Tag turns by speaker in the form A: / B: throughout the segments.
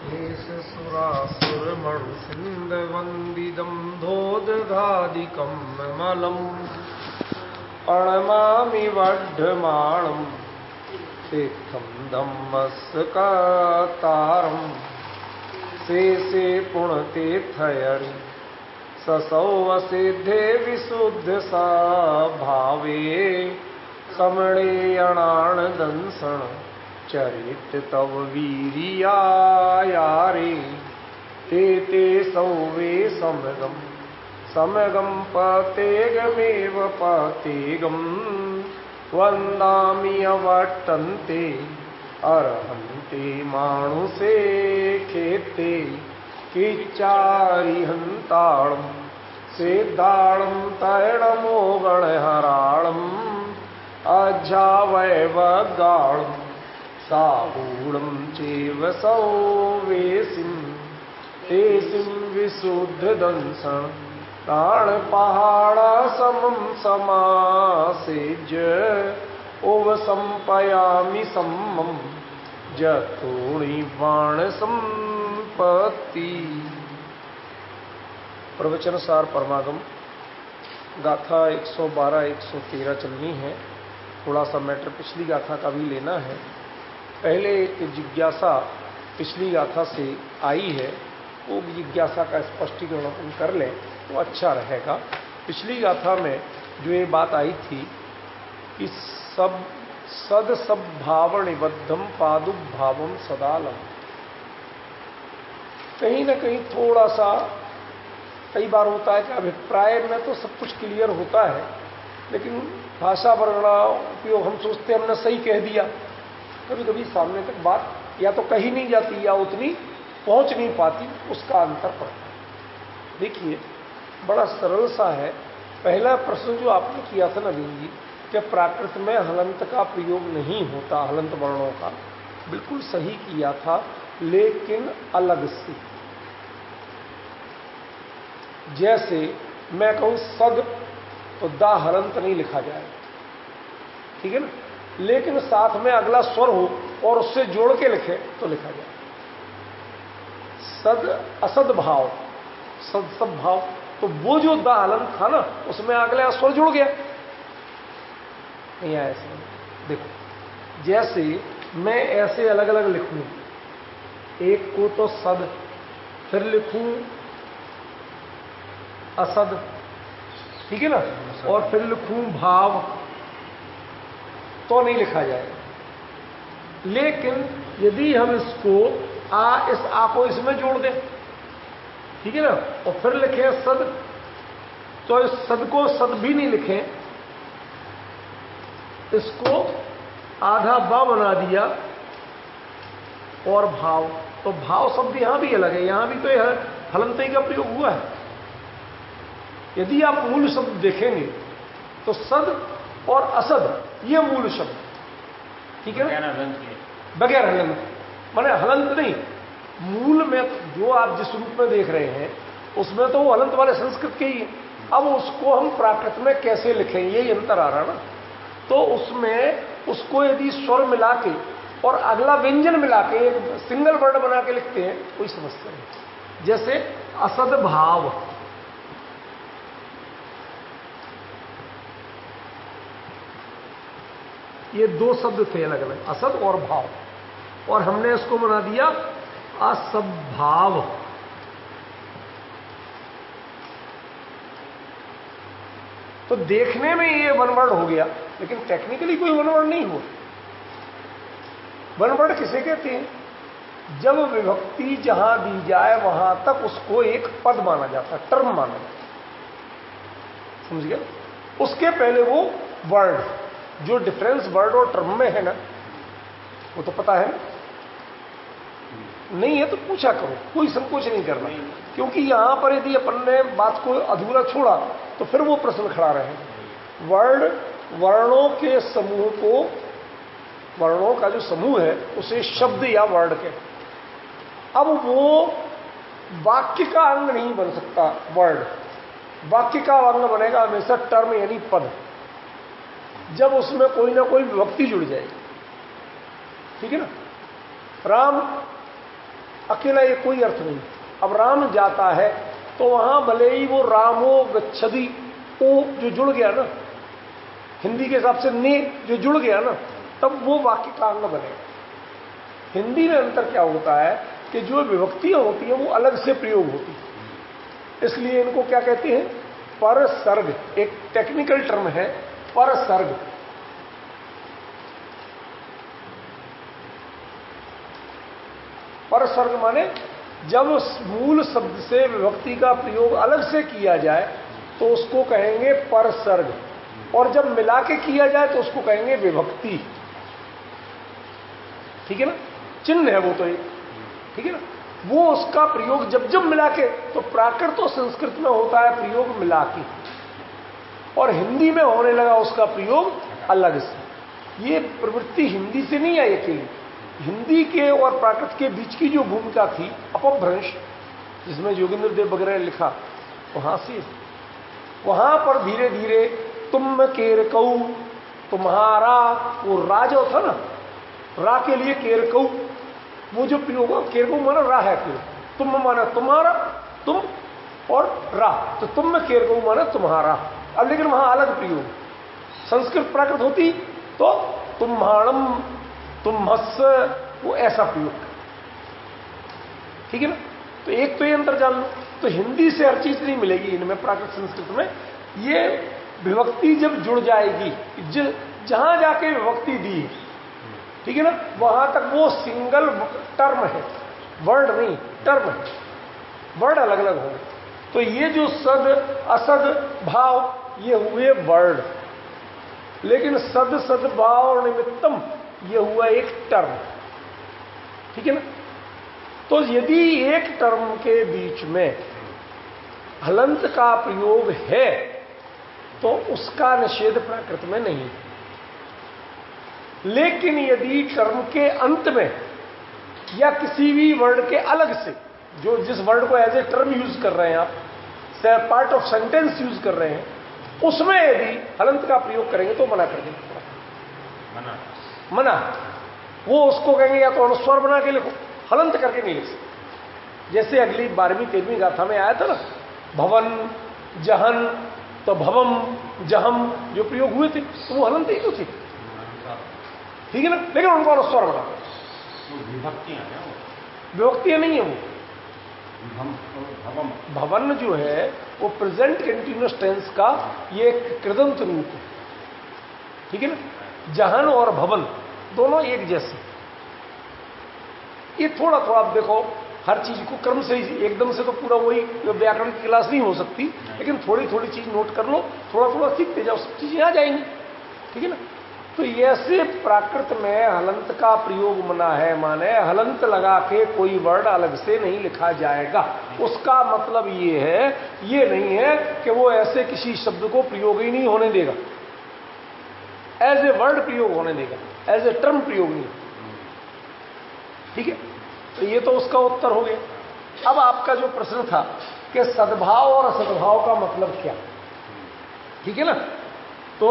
A: सुरासुरमणुसिन्धवन्दिदं धोदघादिकं मलम् प्रणमामि वढ्ढमाणं तीर्थं धम्मस्कातारं शेषे पुण्यतीर्थयरि ससौवसिद्धे विशुद्धसा भावे समणेयणानदंसण चरित तव वीरियायारे ते सौवे समगम पतेगमेव पतेगम वन्दामि अवट्टन्ते अर्हन्ते मानुषे खेते किच्चारिहन्ताळं सिद्धाळं तैणमोगणहराळम् अज्झावैवगाळं साहूणं चैव सौवेसिं तेसिं विशुद्धदंसं प्राणपहाडसमं समासेज्य ओवसंपयामि सम्मं जतोणिबाणसंपत्ति। प्रवचन सार परमागम गाथा 112-113 चलनी है। थोड़ा सा मैटर पिछली गाथा का भी लेना है। पहले एक जिज्ञासा पिछली गाथा से आई है, वो जिज्ञासा का स्पष्टीकरण अपन कर लें तो अच्छा रहेगा। पिछली गाथा में जो ये बात आई थी कि सद सब भाव निबद्धम पादुभावम सदालम, कहीं ना कहीं थोड़ा सा कई बार होता है कि अभिप्राय में तो सब कुछ क्लियर होता है, लेकिन भाषा वर्णना उपयोग हम सोचते हमने सही कह दिया, कभी कभी सामने तक बात या तो कही नहीं जाती या उतनी पहुंच नहीं पाती, उसका अंतर पड़ता है। देखिए बड़ा सरल सा है। पहला प्रश्न जो आपने किया था नवीन जी कि प्राकृत में हलंत का प्रयोग नहीं होता, हलंत वर्णों का, बिल्कुल सही किया था, लेकिन अलग से। जैसे मैं कहूं सद तो दा हलंत नहीं लिखा जाए, ठीक है ना, लेकिन साथ में अगला स्वर हो और उससे जोड़ के लिखे तो लिखा जाए। सद असद भाव, सद सब भाव, तो वो जो दा हलंत था ना उसमें अगला स्वर जुड़ गया, नहीं आया ऐसे। देखो जैसे मैं ऐसे अलग अलग लिखूं, एक को तो सद, फिर लिखूं असद, ठीक है ना, और फिर लिखूं भाव, तो नहीं लिखा जाएगा। लेकिन यदि हम इसको इस आ को इसमें जोड़ दें, ठीक है ना, और फिर लिखें सद, तो इस सद को सद भी नहीं लिखें, इसको आधा बा बना दिया और भाव, तो भाव शब्द यहां भी अलग है, यहां भी तो यह हलंत का प्रयोग हुआ है। यदि आप मूल शब्द देखेंगे तो सद और असद ये मूल शब्द, ठीक है ना, बगैर हलंत, माने हलंत नहीं, मूल में जो आप जिस रूप में देख रहे हैं उसमें तो वो हलंत वाले संस्कृत के ही है। अब उसको हम प्राकृत में कैसे लिखें, यही अंतर आ रहा ना। तो उसमें उसको यदि स्वर मिला के और अगला व्यंजन मिला के एक सिंगल वर्ड बना के लिखते हैं, कोई समस्या नहीं। जैसे असद भाव, ये दो शब्द थे अलग अलग, असद और भाव, और हमने इसको बना दिया असद्भाव। तो देखने में ये वन वर्ड हो गया, लेकिन टेक्निकली कोई वन वर्ड नहीं हुआ। वन वर्ड किसे कहते हैं? जब विभक्ति जहां दी जाए वहां तक उसको एक पद माना जाता है, टर्म माना जाता है, समझ गया। उसके पहले वो वर्ड, जो डिफरेंस वर्ड और टर्म में है ना, वो तो पता है ना? नहीं है तो पूछा करो, कोई संकोच नहीं करना, क्योंकि यहां पर यदि अपन ने बात को अधूरा छोड़ा तो फिर वो प्रश्न खड़ा रहे। वर्ड, वर्णों के समूह को, वर्णों का जो समूह है उसे शब्द या वर्ड कहते। अब वो वाक्य का अंग नहीं बन सकता वर्ड, वाक्य का अंग बनेगा हमेशा टर्म यानी पद, जब उसमें कोई ना कोई विभक्ति जुड़ जाएगी, ठीक है ना। राम अकेला ये कोई अर्थ नहीं। अब राम जाता है तो वहां भले ही वो रामो गच्छति, ओ जो जुड़ गया ना, हिंदी के हिसाब से ने जो जुड़ गया ना, तब वो वाक्य का अंग बनेगा। हिंदी में अंतर क्या होता है कि जो विभक्तियां होती हैं वो अलग से प्रयोग होती है, इसलिए इनको क्या कहते हैं, परसर्ग। एक टेक्निकल टर्म है परसर्ग। परसर्ग माने जब मूल शब्द से विभक्ति का प्रयोग अलग से किया जाए तो उसको कहेंगे परसर्ग, और जब मिला के किया जाए तो उसको कहेंगे विभक्ति। ठीक है ना, चिन्ह है वो तो एक, ठीक है ना। वो उसका प्रयोग जब जब मिला के, तो प्राकृत और संस्कृत में होता है प्रयोग मिला के, और हिंदी में होने लगा उसका प्रयोग अलग से। ये प्रवृत्ति हिंदी से नहीं आई अकेली, हिंदी के और प्राकृत के बीच की जो भूमिका थी अपभ्रंश, जिसमें योगेंद्र देव वगैरह ने लिखा, वहां से, वहां पर धीरे धीरे तुम केरकऊ, तुम्हारा, वो रा जो था ना, रा के लिए केरकऊ, वो जो प्रयोग हो, केरकऊ माना रा है, तुम माना तुम्हारा, तुम और रा, तो तुम में केरकऊ माना तुम्हारा। अब लेकिन वहां अलग प्रयोग, संस्कृत प्राकृत होती तो तुम्हाणम, तुम्हस्स, वो ऐसा प्रयोग, ठीक है ना। तो एक तो ये अंतर जान लो, तो हिंदी से हर चीज नहीं मिलेगी इनमें, प्राकृत संस्कृत में ये विभक्ति जब जुड़ जाएगी, जहां जाके विभक्ति दी, ठीक है ना, वहां तक वो सिंगल टर्म है, वर्ड नहीं, टर्म है, वर्ड अलग अलग होंगे। तो ये जो सद असद भाव ये हुए वर्ड, लेकिन सद सद्भाव निमित्तम ये हुआ एक टर्म, ठीक है ना। तो यदि एक टर्म के बीच में हलंत का प्रयोग है तो उसका निषेध प्राकृत में नहीं, लेकिन यदि टर्म के अंत में या किसी भी वर्ड के अलग से, जो जिस वर्ड को एज ए टर्म यूज कर रहे हैं आप, पार्ट ऑफ सेंटेंस यूज कर रहे हैं, उसमें यदि हलंत का प्रयोग करेंगे तो मना कर देंगे, मना। वो उसको कहेंगे या तो अनुस्वार बना के लिखो, हलंत करके नहीं लिख सकते। जैसे अगली 12वीं 13वीं गाथा में आया था ना, भवन जहन, तो भवम जहम जो प्रयोग हुए थे तो वो हलंत ही तो थे, ठीक है ना, लेकिन उनको अनुस्वार बना, विभक्तियां नहीं है वो। भवन जो है वो प्रेजेंट कंटिन्यूअस टेंस का ये कृदंत रूप है, ठीक है ना। जहन और भवन दोनों एक जैसे, ये थोड़ा थोड़ा आप देखो, हर चीज को क्रम से एकदम से तो पूरा वही व्याकरण की क्लास नहीं हो सकती, लेकिन थोड़ी थोड़ी चीज नोट कर लो, थोड़ा थोड़ा सीखते जाओ, सब चीजें आ जाएंगी, ठीक है ना। तो ऐसे प्राकृत में हलंत का प्रयोग मना है, माने हलंत लगा के कोई वर्ड अलग से नहीं लिखा जाएगा। उसका मतलब ये है, ये नहीं है कि वो ऐसे किसी शब्द को प्रयोग ही नहीं होने देगा, एज ए वर्ड प्रयोग होने देगा, एज ए टर्म प्रयोग नहीं, ठीक है। तो ये तो उसका उत्तर हो गया। अब आपका जो प्रश्न था कि सद्भाव और असद्भाव का मतलब क्या, ठीक है ना। तो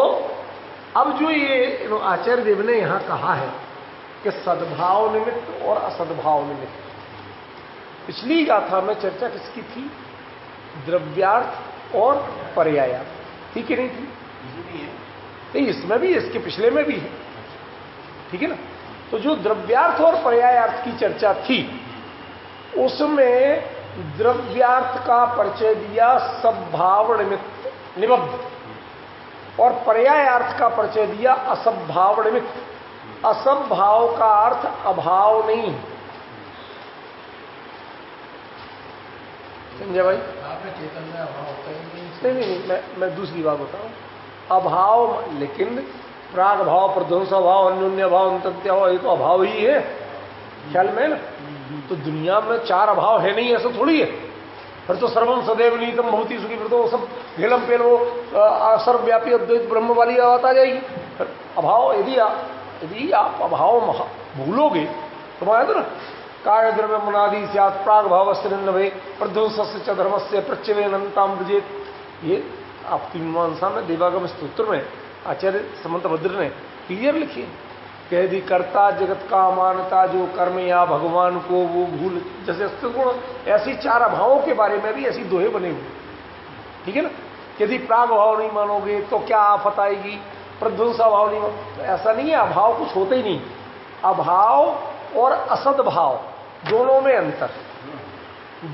A: अब जो ये आचार्य देव ने यहां कहा है कि सद्भाव निमित्त और असद्भाव निमित्त, पिछली गाथा में चर्चा किसकी थी, द्रव्यार्थ और पर्यायार्थ, ठीक है नहीं थी, नहीं इसमें भी, इसके पिछले में भी है, ठीक है ना। तो जो द्रव्यार्थ और पर्यायार्थ की चर्चा थी, उसमें द्रव्यार्थ का परिचय दिया सद्भाव निमित्त निबद्ध, और पर्यायार्थ का परिचय दिया असद्भाव निमित्त। असद्भाव का अर्थ अभाव नहीं, संजय भाई
B: आपने चेतन में अभाव होता ही
A: नहीं, मैं दूसरी बात बताऊं। अभाव, लेकिन प्राग भाव, प्रध्वंस भाव, अन्योन्य भाव, अंतत्य भाव, ये तो अभाव ही है ख्याल में ना। तो दुनिया में 4 अभाव है नहीं, ऐसा थोड़ी है। फिर तो सर्वम सदैव नीतम भवती सुखी, फिर तो सब घेलम पेल वो सर्वव्यापी अद्वैत ब्रह्म वाली बात आ जाएगी। फिर अभाव, यदि आप अभाव भूलोगे तो आया था ना, काय द्रव्य मुनादि स्यात् प्राग भाव से नभे प्रध्वंस से धर्म से प्रत्यवेनताम ब्रजेत। ये आपकी मीमांसा में देवागम स्तोत्र में आचार्य समंत भद्र ने क्लियर लिखी है कह दी कर्ता जगत का मानता, जो कर्म या भगवान को वो भूल, जैसे गुण, ऐसी 4 अभावों के बारे में भी ऐसी दोहे बने हुए। ठीक है ना। यदि प्राग भाव नहीं मानोगे तो क्या आफत आएगी, प्रध्वंसा भाव नहीं मानोगे तो ऐसा नहीं है, अभाव कुछ होते ही नहीं। अभाव और असद भाव दोनों में अंतर,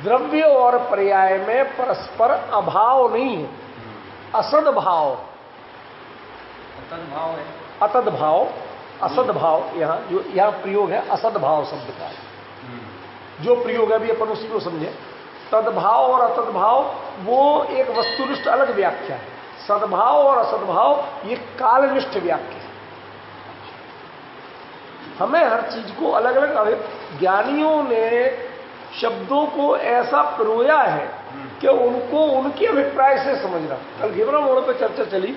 A: द्रव्य और पर्याय में परस्पर अभाव नहीं है, असद भाव, अतद भाव, असद भाव, यहां प्रयोग है असद भाव शब्द का, जो प्रयोग है अभी अपन उसी को समझे। तद्भाव और अतद्भाव वो एक वस्तुनिष्ठ अलग व्याख्या है, सद्भाव और असद्भाव ये कालनिष्ठ व्याख्या है। हमें हर चीज को अलग अलग, ज्ञानियों ने शब्दों को ऐसा पिरोया है कि उनको उनके अभिप्राय से समझना। कल घेवरा मोड़ पर चर्चा चली,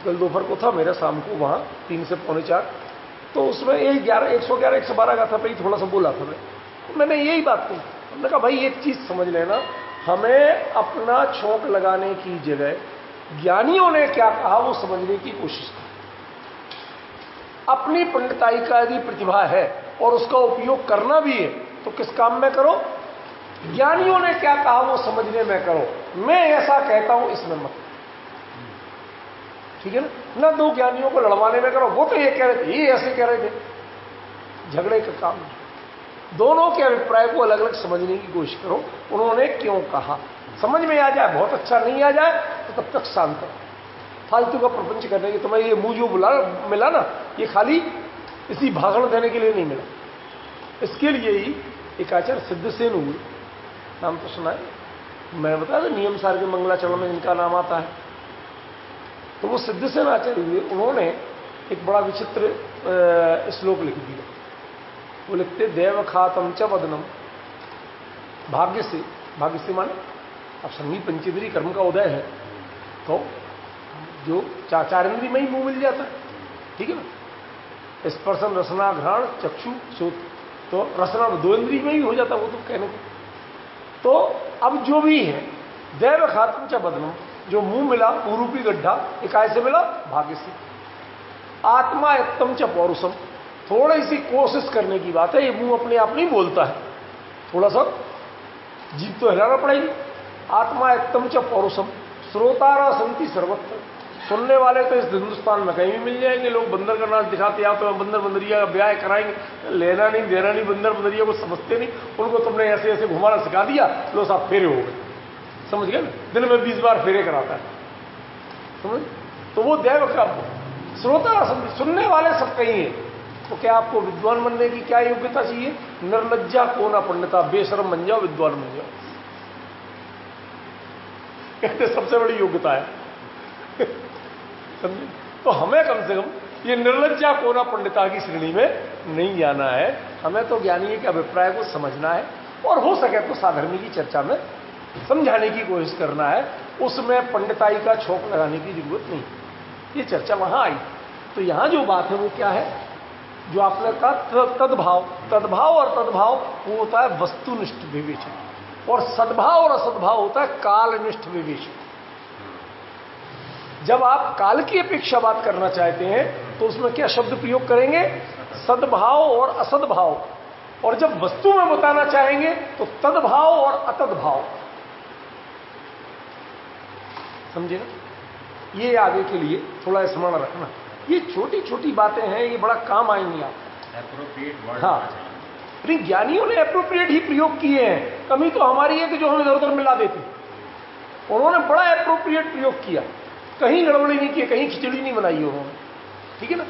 A: कल दोपहर को था मेरा, शाम को वहां 3 से पौने 4, तो उसमें 111 112 का था, पर थोड़ा सा बोला था मैंने यही बात कही। हमने कहा भाई एक चीज समझ लेना, हमें अपना छोंक लगाने की जगह ज्ञानियों ने क्या कहा वो समझने की कोशिश करें। अपनी पंडिताई का यदि प्रतिभा है और उसका उपयोग करना भी है तो किस काम में करो, ज्ञानियों ने क्या कहा वो समझने में करो। मैं ऐसा कहता हूं इसमें मत, ठीक है ना। न 2 ज्ञानियों को लड़वाने में करो, वो तो ये कह रहे थे, ये ऐसे कह रहे थे, झगड़े का काम नहीं। दोनों के अभिप्राय को अलग अलग समझने की कोशिश करो, उन्होंने क्यों कहा, समझ में आ जाए बहुत अच्छा, नहीं आ जाए तो तब तक शांत रहो। फालतू का प्रपंच करने के, तुम्हें ये मुंह जो मिला ना, ये खाली इसी भाषण देने के लिए नहीं मिला। इसके लिए ही एक आचार्य सिद्धसेन हुए, नाम तो सुना है, मैंने बताया था नियम सार के मंगलाचरण में इनका नाम आता है। तो वो सिद्धसेन आचार्य हुए, उन्होंने एक बड़ा विचित्र श्लोक लिख दिया। वो लिखते देव खातम च वदनम, भाग्य से माने अब संगी पंचेंद्री कर्म का उदय है तो जो 4 इंद्री में ही मुंह मिल जाता है, ठीक है ना। स्पर्शन रसना घ्राण चक्षु श्रोत, तो रसना 2 इंद्री में ही हो जाता वो तो कहने को। तो अब जो भी है देव खातम च वदनम, जो मुंह मिला मुरूपी गड्ढा, एक से मिला भाग्य से। आत्मा यत्तम च पौरुषम, थोड़ी सी कोशिश करने की बात है, ये मुंह अपने आप नहीं बोलता है, थोड़ा सा जीभ तो हिलाना पड़ेगी। आत्मा यत्तम च पौरुषम, श्रोतारा संति सर्वत्र, सुनने वाले तो इस हिंदुस्तान में कहीं भी मिल जाएंगे। लोग बंदर का नाच दिखाते हैं तो बंदर बंदरिया का ब्याह कराएंगे, लेना नहीं देना नहीं, बंदर बंदरिया को समझते नहीं, उनको तुमने ऐसे ऐसे घुमाना सिखा दिया, लो साहब फेरे हो गए, समझ गए ना। दिन में 20 बार फेरे कराता है, समझ। तो वो देव का श्रोतारा संति, सुनने वाले सब कहीं है। तो क्या आपको विद्वान बनने की क्या योग्यता चाहिए, निर्लज्जा को ना पंडिता, बेशरम बन जाओ, विद्वान बन जाओ, कहते सबसे बड़ी योग्यता है समझे। तो हमें कम से कम ये निर्लज्जा को ना पंडिता की श्रेणी में नहीं जाना है, हमें तो ज्ञानी के अभिप्राय को समझना है और हो सके तो साधर्मी की चर्चा में समझाने की कोशिश करना है, उसमें पंडिताई का छोंक लगाने की जरूरत नहीं। ये चर्चा वहां आई, तो यहां जो बात है वो क्या है, जो आपने कहा तद्भाव और तद्भाव वो होता है वस्तुनिष्ठ विवेचन, और सद्भाव और असद्भाव होता है कालनिष्ठ विवेचन। जब आप काल की अपेक्षा बात करना चाहते हैं तो उसमें क्या शब्द प्रयोग करेंगे, सद्भाव और असद्भाव, और जब वस्तु में बताना चाहेंगे तो तद्भाव और अतद्भाव, समझे ना। ये आगे के लिए थोड़ा स्मरण रखना, ये छोटी छोटी बातें हैं, ये बड़ा काम आएंगी आप।
B: एप्रोप्रिएट वर्ड,
A: हाँ, लेकिन ज्ञानियों ने एप्रोप्रिएट ही प्रयोग किए हैं। कमी तो हमारी है कि जो हम इधर उधर मिला देते, उन्होंने बड़ा एप्रोप्रिएट प्रयोग किया, कहीं गड़बड़ी नहीं की, कहीं खिचड़ी नहीं बनाई उन्होंने, ठीक है ना।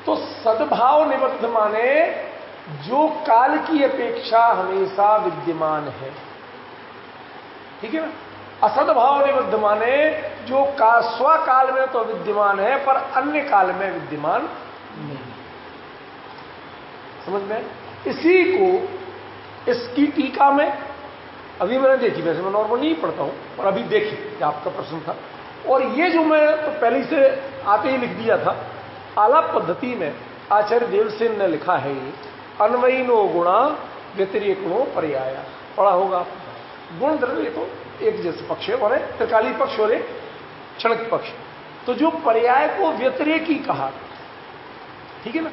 A: तो सद्भाव निबद्ध माने जो काल की अपेक्षा हमेशा विद्यमान है, ठीक है ना। असद्भाव निबद्ध माने जो स्वकाल में तो विद्यमान है पर अन्य काल में विद्यमान नहीं, समझ में। इसी को इसकी टीका में अभी मैंने देखी, वैसे मैं नॉर्मल नहीं पढ़ता हूं पर अभी देखी, आपका प्रश्न था, और ये जो मैं तो पहले से आते ही लिख दिया था, आलाप पद्धति में आचार्य देवसेन ने लिखा है, ये अन्वयिनो गुणा व्यतिरेको पर्याया, पढ़ा होगा। गुण द्रव्य तो एक जैसे पक्ष है, और त्रिकाली पक्ष और एक क्षणिक पक्ष, तो जो पर्याय को व्यतिरेकी कहा, ठीक है ना,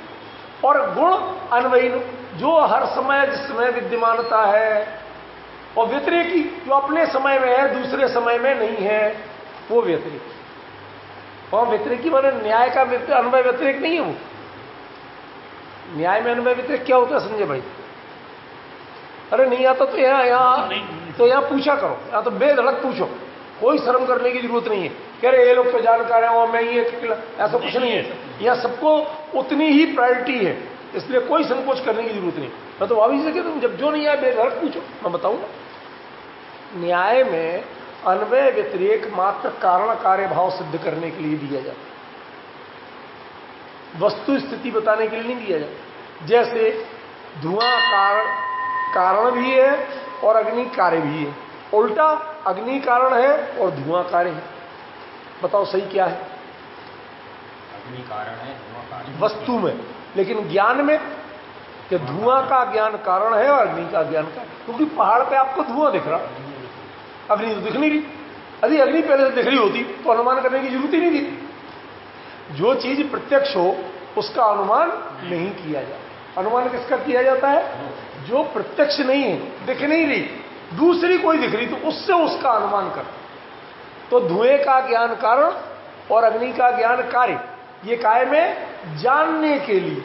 A: और गुण अन्वयी, जो हर समय जिस समय विद्यमानता है, और व्यतिरेकी जो अपने समय में है दूसरे समय में नहीं है, वो व्यतिरेकी। और व्यतिरेकी माने न्याय का अन्वय व्यतिरेक नहीं है। वो न्याय में अन्वय व्यतिरेक क्या होता है संजय भाई? अरे नहीं आता तो यहां पूछा करो, यहां तो बेधड़क पूछो, कोई शर्म करने की जरूरत नहीं है। कह रहे ये लोग तो जानकार हैं और मैं ये, ऐसा कुछ नहीं है। यहां सबको उतनी ही प्रायोरिटी है, इसलिए कोई संकोच करने की जरूरत नहीं। मैं तो भाभी से कहता हूं, जब जो नहीं आए बेधड़क पूछो, मैं बताऊंगा। न्याय में अन्वय व्यतिरेक मात्र कारण कार्य भाव सिद्ध करने के लिए दिया जाता है, वस्तु स्थिति बताने के लिए नहीं दिया जाता। जैसे धुआं कारण भी है और अग्नि कार्य भी है, उल्टा अग्नि कारण है और धुआं कार्य है। बताओ सही क्या है?
C: अग्नि कारण है, धुआं कार्य
A: वस्तु में, लेकिन ज्ञान में कि धुआं का ज्ञान कारण है और अग्नि का ज्ञान कार्य। क्योंकि पहाड़ पे आपको धुआं दिख रहा, अग्नि तो दिख नहीं रही। यदि अग्नि पहले से दिख रही होती तो अनुमान करने की जरूरत ही नहीं थी। जो चीज प्रत्यक्ष हो उसका अनुमान नहीं किया जाता। अनुमान किसका किया जाता है? जो प्रत्यक्ष नहीं है, दिख नहीं रही, दूसरी कोई दिख रही, तो उससे उसका अनुमान कर। तो धुएं का ज्ञान कारण और अग्नि का ज्ञान कार्य, ये काय में जानने के लिए,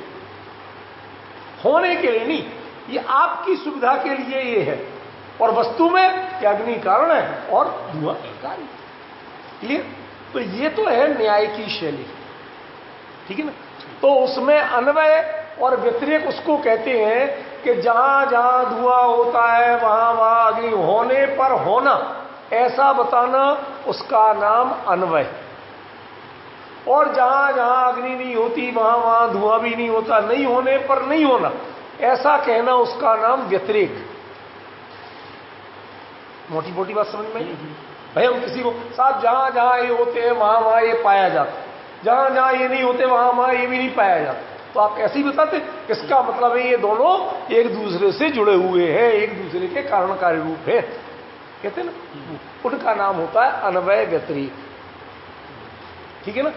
A: होने के लिए नहीं, ये आपकी सुविधा के लिए ये है। और वस्तु में क्या अग्नि कारण है और धुआं कार्य। क्लियर? तो ये तो है न्याय की शैली, ठीक है ना। तो उसमें अन्वय और व्यतिरेक उसको कहते हैं कि जहां जहां धुआं होता है वहां वहां अग्नि होने पर होना, ऐसा बताना, उसका नाम अन्वय। और जहां जहां अग्नि नहीं होती वहां वहां धुआं भी नहीं होता, नहीं होने पर नहीं होना, ऐसा कहना, उसका नाम व्यतिरेक। मोटी मोटी बात समझ में? भाई हम किसी को साहब जहां जहां ये होते हैं वहां वहां ये पाया जाता, जहां जहां ये नहीं होते वहां वहां ये भी नहीं पाया जाता, तो आप ऐसे ही बताते। इसका मतलब है ये दोनों एक दूसरे से जुड़े हुए हैं, एक दूसरे के कारण कार्य रूप है, कहते ना। उनका नाम होता है अन्वय व्यतिरेक, ठीक है ना।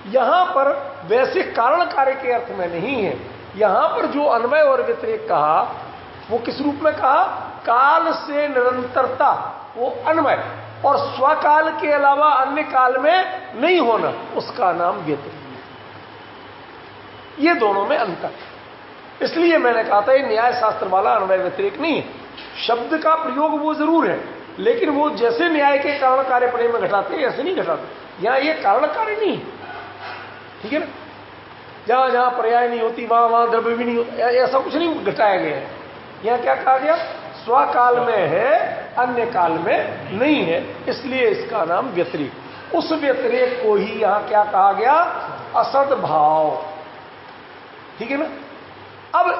A: यहां पर वैसे कारण कार्य के अर्थ में नहीं है। यहां पर जो अन्वय और व्यतिरेक कहा वो किस रूप में कहा? काल से निरंतरता, वो अन्वय, और स्वकाल के अलावा अन्य काल में नहीं होना, उसका नाम व्यतिरेक। ये दोनों में अंतर। इसलिए मैंने कहा था ये न्याय शास्त्र वाला अन्वय व्यतिरेक नहीं है। शब्द का प्रयोग वो जरूर है, लेकिन वो जैसे न्याय के कारण कार्य पड़े में घटाते ऐसे नहीं घटाते। यहां ये कारण कार्य नहीं है, ठीक है ना। जहां जहां पर्याय नहीं होती वहां वहां द्रव्य भी नहीं होता, ऐसा कुछ नहीं घटाया गया है। यहां क्या कहा गया? स्वकाल में है, अन्य काल में नहीं है, इसलिए इसका नाम व्यतिरेक। उस व्यतिरेक को ही यहां क्या कहा गया? असद भाव, ठीक है ना। अब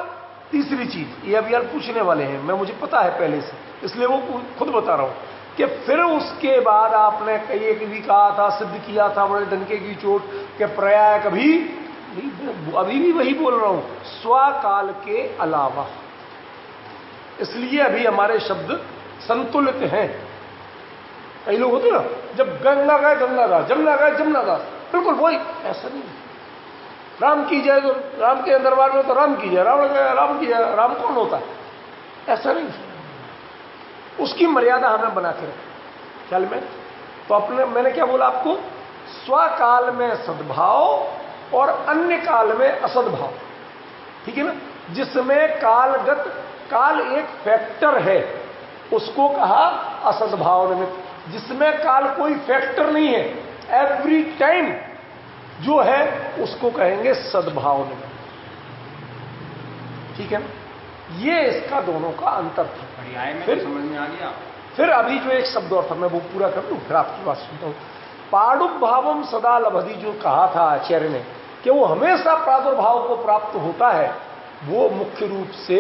A: तीसरी चीज, ये अभी यार पूछने वाले हैं, मैं मुझे पता है पहले से, इसलिए वो खुद बता रहा हूं कि फिर उसके बाद आपने कई भी कहा था, सिद्ध किया था बड़े डंके की चोट के पर्याय कभी, अभी भी वही बोल रहा हूं, स्वकाल के अलावा। इसलिए अभी हमारे शब्द संतुलित हैं। कई लोग होते ना, जब गंगा गए गंगादास, जमुना गए जमुनादास, बिल्कुल वही, ऐसा नहीं। राम की जय तो राम के दरबार में तो राम की जय, राम की जय, राम कौन होता है? ऐसा नहीं। उसकी मर्यादा हमें बना के रखें ख्याल में। तो अपने मैंने क्या बोला आपको? स्वकाल में सद्भाव और अन्य काल में असद्भाव, ठीक है ना। जिसमें कालगत, काल एक फैक्टर है, उसको कहा असद्भाव निमित्त। जिसमें काल कोई फैक्टर नहीं है, एवरी टाइम जो है, उसको कहेंगे सद्भाव निमित्त, ठीक है ना। ये इसका दोनों का अंतर था।
C: पर्याय में
A: फिर
C: तो समझ में आ गया।
A: फिर अभी जो एक शब्द और था, मैं वो पूरा कर दूं, फिर आपकी बात सुनता हूं। पाडुभावम सदा लभति, जो कहा था आचार्य ने कि वो हमेशा प्रादुर्भाव को प्राप्त होता है, वो मुख्य रूप से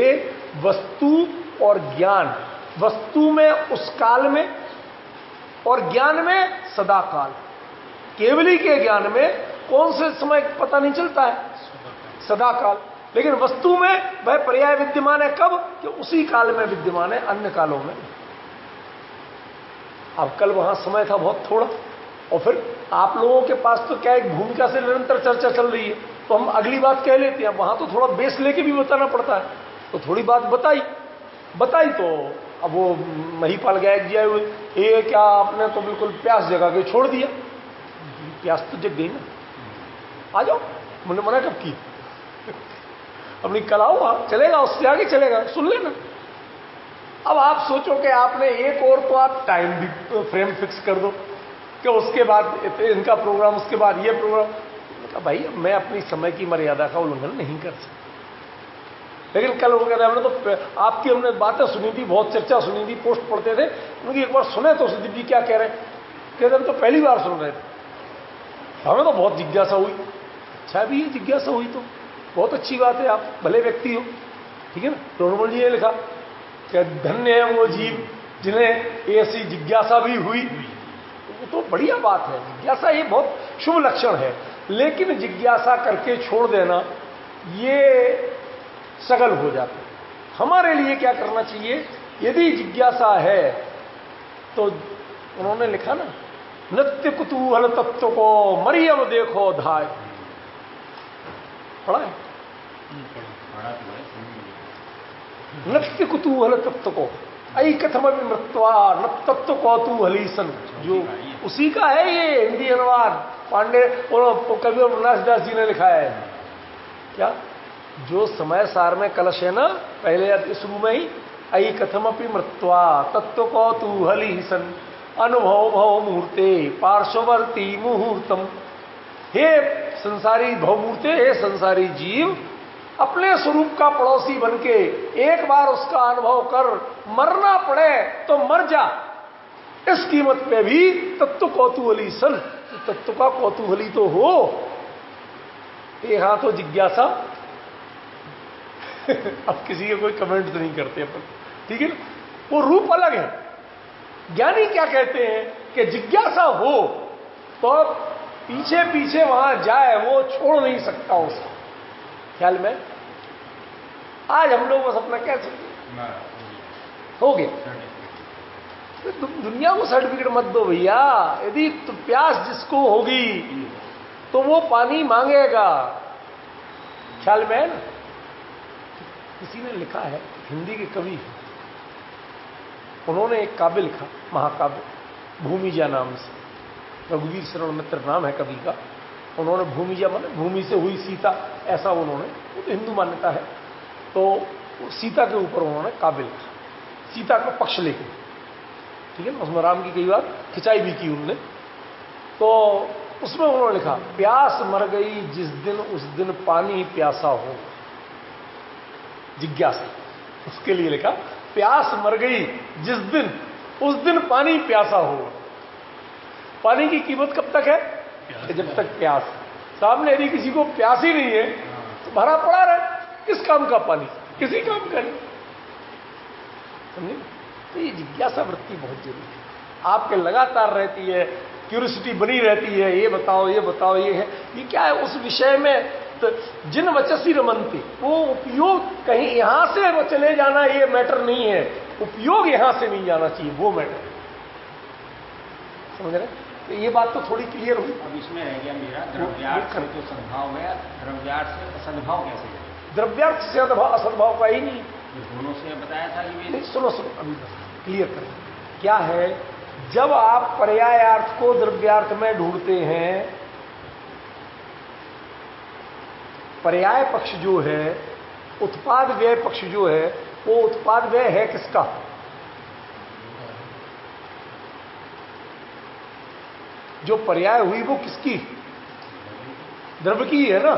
A: वस्तु और ज्ञान, वस्तु में उस काल में और ज्ञान में सदा काल। केवली के ज्ञान में कौन से समय पता नहीं चलता है, सदा काल। लेकिन वस्तु में वह पर्याय विद्यमान है कब? कि उसी काल में विद्यमान है, अन्य कालों में। अब कल वहां समय था बहुत थोड़ा, और फिर आप लोगों के पास तो क्या एक भूमिका से निरंतर चर्चा चल रही है, तो हम अगली बात कह लेते हैं। वहां तो थोड़ा बेस लेके भी बताना पड़ता है, तो थोड़ी बात बताई तो अब वो महिपाल गायक जी आए हुए, ये क्या आपने तो बिल्कुल प्यास जगा के छोड़ दिया। प्यास तो जग गई ना, आ जाओ। मैंने मना कब की? अपनी कलाओ आप, चलेगा, उससे आगे चलेगा, सुन लेना। अब आप सोचो कि आपने एक और तो आप टाइम भी फ्रेम फिक्स कर दो कि उसके बाद इनका प्रोग्राम, उसके बाद ये प्रोग्राम। मतलब भाई मैं अपनी समय की मर्यादा का उल्लंघन नहीं कर सकता। लेकिन कल वगैरह हमने तो आपकी हमने बातें सुनी थी, बहुत चर्चा सुनी थी, पोस्ट पढ़ते थे उनकी। एक बार सुने तो सुदीप जी क्या कह रहे हैं, कहते हम तो पहली बार सुन रहे थे, हमें तो बहुत जिज्ञासा हुई। अच्छा भी ये जिज्ञासा हुई तो बहुत अच्छी बात है, आप भले व्यक्ति हो, ठीक है ना। टोनमल जी ने लिखा कि धन्य है वो जीव जिन्हें ऐसी जिज्ञासा भी हुई। वो तो बढ़िया बात है, जिज्ञासा ये बहुत शुभ लक्षण है। लेकिन जिज्ञासा करके छोड़ देना ये सगल हो जाता है। हमारे लिए क्या करना चाहिए? यदि जिज्ञासा है तो उन्होंने लिखा ना, नृत्य कुतूहल तत्व को मरियम देखो धाय। पढ़ा है? नृत्य कुतूहल तत्व को आई कथम मृत्वा न तत्व कौतूहली सन। जो उसी का है ये हिंदी अनुवाद, पांडे और कवि उल्लासदास जी ने लिखा है। क्या जो समय सार में कलश है ना, पहले शुरू में ही, आई कथमपि मृत्वा तत्व कौतूहली सन अनुभव भव मुहूर्ते पार्श्ववर्ती मुहूर्तम। हे संसारी भवमूर्ते, हे संसारी जीव, अपने स्वरूप का पड़ोसी बनके एक बार उसका अनुभव कर, मरना पड़े तो मर जा, इस कीमत पे भी तत्व कौतूहली सन, तत्व का कौतूहली तो हो। यहां तो जिज्ञासा अब किसी के कोई कमेंट नहीं करते अपन, ठीक है ना, वो रूप अलग है। ज्ञानी क्या कहते हैं कि जिज्ञासा हो तो पीछे पीछे वहां जाए, वो छोड़ नहीं सकता उसको। ख्याल में आज हम लोग बस अपना क्या हो गया, दुनिया को सर्टिफिकेट मत दो भैया। यदि तो प्यास जिसको होगी तो वो पानी मांगेगा। ख्याल में है ना। किसी ने लिखा है, हिंदी के कवि, उन्होंने एक काव्य लिखा, महाकाव्य भूमिजा नाम से। रघुवीर शरण मित्र नाम है कवि का। उन्होंने भूमिजा माने भूमि से हुई सीता, ऐसा उन्होंने, वो तो हिंदू मान्यता है, तो सीता के ऊपर उन्होंने काव्य लिखा, सीता का पक्ष लेके, ठीक है ना। उसमें राम की कई बार खिंचाई भी की उन्होंने। तो उसमें उन्होंने लिखा, प्यास मर गई जिस दिन उस दिन पानी प्यासा हो। जिज्ञासा, उसके लिए लिखा, प्यास मर गई जिस दिन उस दिन पानी प्यासा हो। पानी की कीमत कब तक है? जब तक प्यास। सामने यदि किसी को प्यास ही नहीं है तो भरा पड़ा रहे, किस काम का पानी, किसी काम का नहीं। समझे? तो ये जिज्ञासा वृत्ति बहुत जरूरी है, आपके लगातार रहती है, क्यूरियोसिटी बनी रहती है, ये बताओ ये बताओ, ये है, ये क्या है उस विषय में। तो जिन वचसी रमनती, वो उपयोग कहीं यहां से वो चले जाना ये मैटर नहीं है, उपयोग यहां से नहीं जाना चाहिए, वो मैटर। समझ रहे? तो ये बात तो थोड़ी क्लियर हुई।
C: अब इसमें रह गया मेरा, द्रव्यार्थ से तो सद्भाव है, द्रव्यार्थ से असद्भाव कैसे है?
A: द्रव्यार्थ से असद्भाव का ही नहीं।
C: दोनों से बताया था कि
A: नहीं, सुनो अभी क्लियर करें क्या है। जब आप पर्यायार्थ को द्रव्यार्थ में ढूंढते हैं, पर्याय पक्ष जो है, उत्पाद व्यय पक्ष जो है, वो उत्पाद व्यय है किसका? जो पर्याय हुई वो किसकी? द्रव्य की है ना।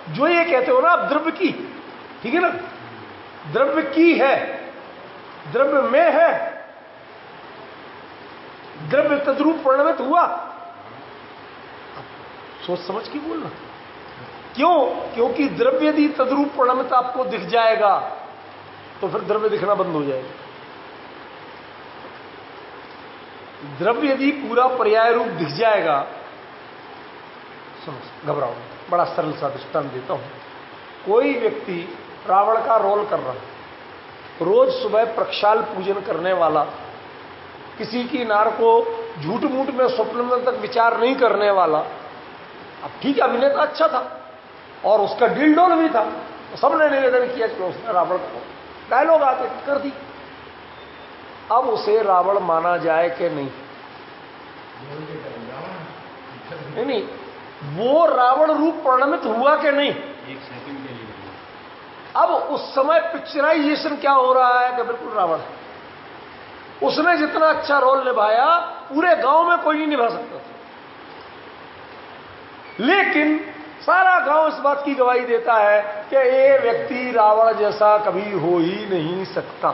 A: जो ये कहते हो ना आप द्रव्य की, ठीक है ना, द्रव्य की है, द्रव्य में है, द्रव्य तद्रूप परिणमित हुआ। सोच समझ के बोलना। क्यों? क्योंकि द्रव्य यदि तद्रूप परिणमित आपको दिख जाएगा तो फिर द्रव्य दिखना बंद हो जाएगा। द्रव्य यदि पूरा पर्याय रूप दिख जाएगा, सुनो घबराओ, बड़ा सरल सा दृष्टांत देता हूं। कोई व्यक्ति रावण का रोल कर रहा है, रोज सुबह प्रक्षाल पूजन करने वाला, किसी की नार को झूठ मूठ में स्वप्न में तक विचार नहीं करने वाला। अब ठीक है, अभिनेता अच्छा था, और उसका डिलडोल भी था। तो सबने निवेदन किया कि उसने रावण को डायलॉग आके कर दी। अब उसे रावण माना जाए कि नहीं? नहीं, वो रावण रूप परिणमित हुआ कि नहीं?
C: एक सेकंड के लिए
A: अब उस समय पिक्चराइजेशन क्या हो रहा है कि बिल्कुल रावण, उसने जितना अच्छा रोल निभाया पूरे गांव में कोई नहीं निभा सकता था। लेकिन सारा गांव इस बात की गवाही देता है कि ये व्यक्ति रावण जैसा कभी हो ही नहीं सकता।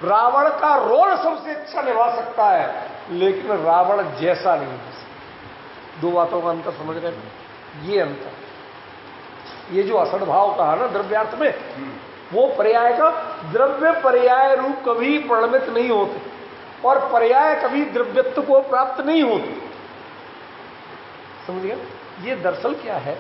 A: रावण का रोल सबसे अच्छा निभा सकता है, लेकिन रावण जैसा नहीं हो सकता। दो बातों का अंतर समझ रहे हैं? ये अंतर, ये जो असड़ भाव कहा ना द्रव्यार्थ में, वो पर्याय का, द्रव्य पर्याय रूप कभी परिणमित नहीं होते और पर्याय कभी द्रव्यत्व को प्राप्त नहीं होते। समझ गए? ये दरअसल क्या है,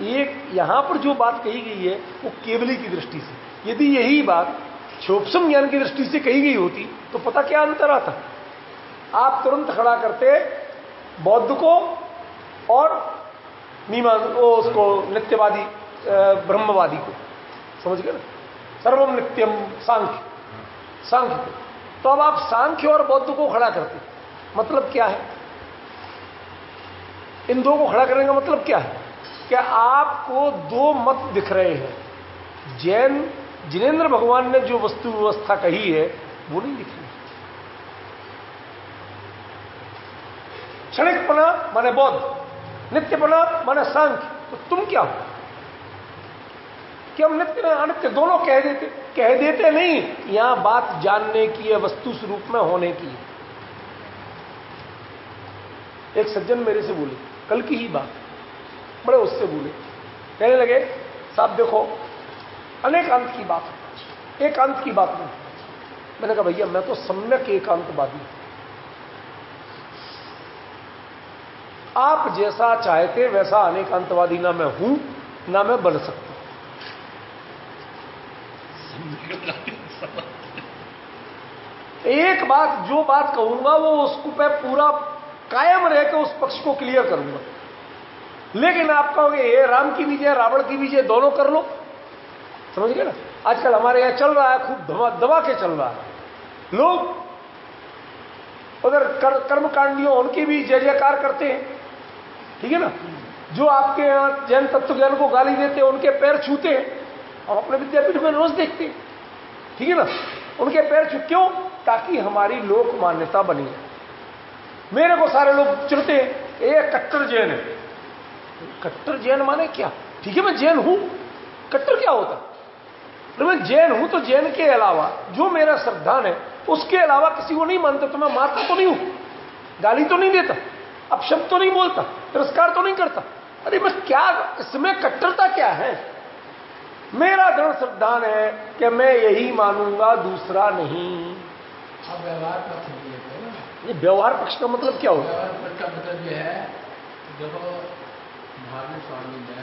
A: एक यहां पर जो बात कही गई है वो केवली की दृष्टि से, यदि यही बात क्षोभसम ज्ञान की दृष्टि से कही गई होती तो पता क्या अंतर आता? आप तुरंत खड़ा करते बौद्ध को और उसको नित्यवादी ब्रह्मवादी को, समझ गए ना? सर्वम नित्यम सांख्य को। तो अब आप सांख्य और बौद्ध को खड़ा करते, मतलब क्या है? इन दो को खड़ा करने का मतलब क्या है? कि आपको दो मत दिख रहे हैं। जिनेंद्र भगवान ने जो वस्तु व्यवस्था कही है वो नहीं दिख रही। क्षणिकपना माने बौद्ध, नित्यपना माने सांख्य। तो तुम क्या हो कि हम नित्य में अनित्य दोनों कह देते नहीं। यहां बात जानने की है, वस्तु स्वरूप में होने की है। एक सज्जन मेरे से बोले, कल की ही बात, बड़े उससे बोले, कहने लगे साहब देखो अनेकांत की बात है, एकांत की बात नहीं। मैंने कहा भैया मैं तो सम्यक एकांतवादी हूं, आप जैसा चाहते वैसा अनेकांतवादी ना मैं हूं ना मैं बन सकता। एक बात, जो बात कहूंगा वो उसको पे पूरा कायम रह के उस पक्ष को क्लियर करूंगा। लेकिन आप कहोगे ये राम की विजय रावण की विजय दोनों कर लो, समझ गए ना? आजकल हमारे यहां चल रहा है, खूब दबा के चल रहा है। लोग उधर कर्मकांडियों उनकी भी जय जयकार करते हैं, ठीक है ना? जो आपके यहां जैन तत्व ज्ञान को गाली देते हैं उनके पैर छूते हैं। हम अपने विद्यापीठ में रोज देखते हैं, ठीक है ना? उनके पैर छू, क्यों? ताकि हमारी लोक मान्यता बनी। मेरे को सारे लोग चिढ़ते हैं, ये कट्टर जैन है। कट्टर जैन माने क्या? ठीक है मैं जैन हूं, कट्टर क्या होता? तो मैं जैन हूं तो जैन के अलावा जो मेरा श्रद्धान है उसके अलावा किसी को नहीं मानता। तो मैं मारता तो नहीं हूं, गाली तो नहीं देता, अपशब्द तो नहीं बोलता, तिरस्कार तो नहीं करता। अरे मैं क्या, इसमें कट्टरता क्या है? मेरा दृढ़ श्रद्धान है कि मैं यही मानूंगा, दूसरा नहीं।
B: अब व्यवहार पक्ष भी है ना?
A: ये व्यवहार पक्ष का मतलब क्या होगा?
B: व्यवहार पक्ष का मतलब यह है, देखो महावीर स्वामी ने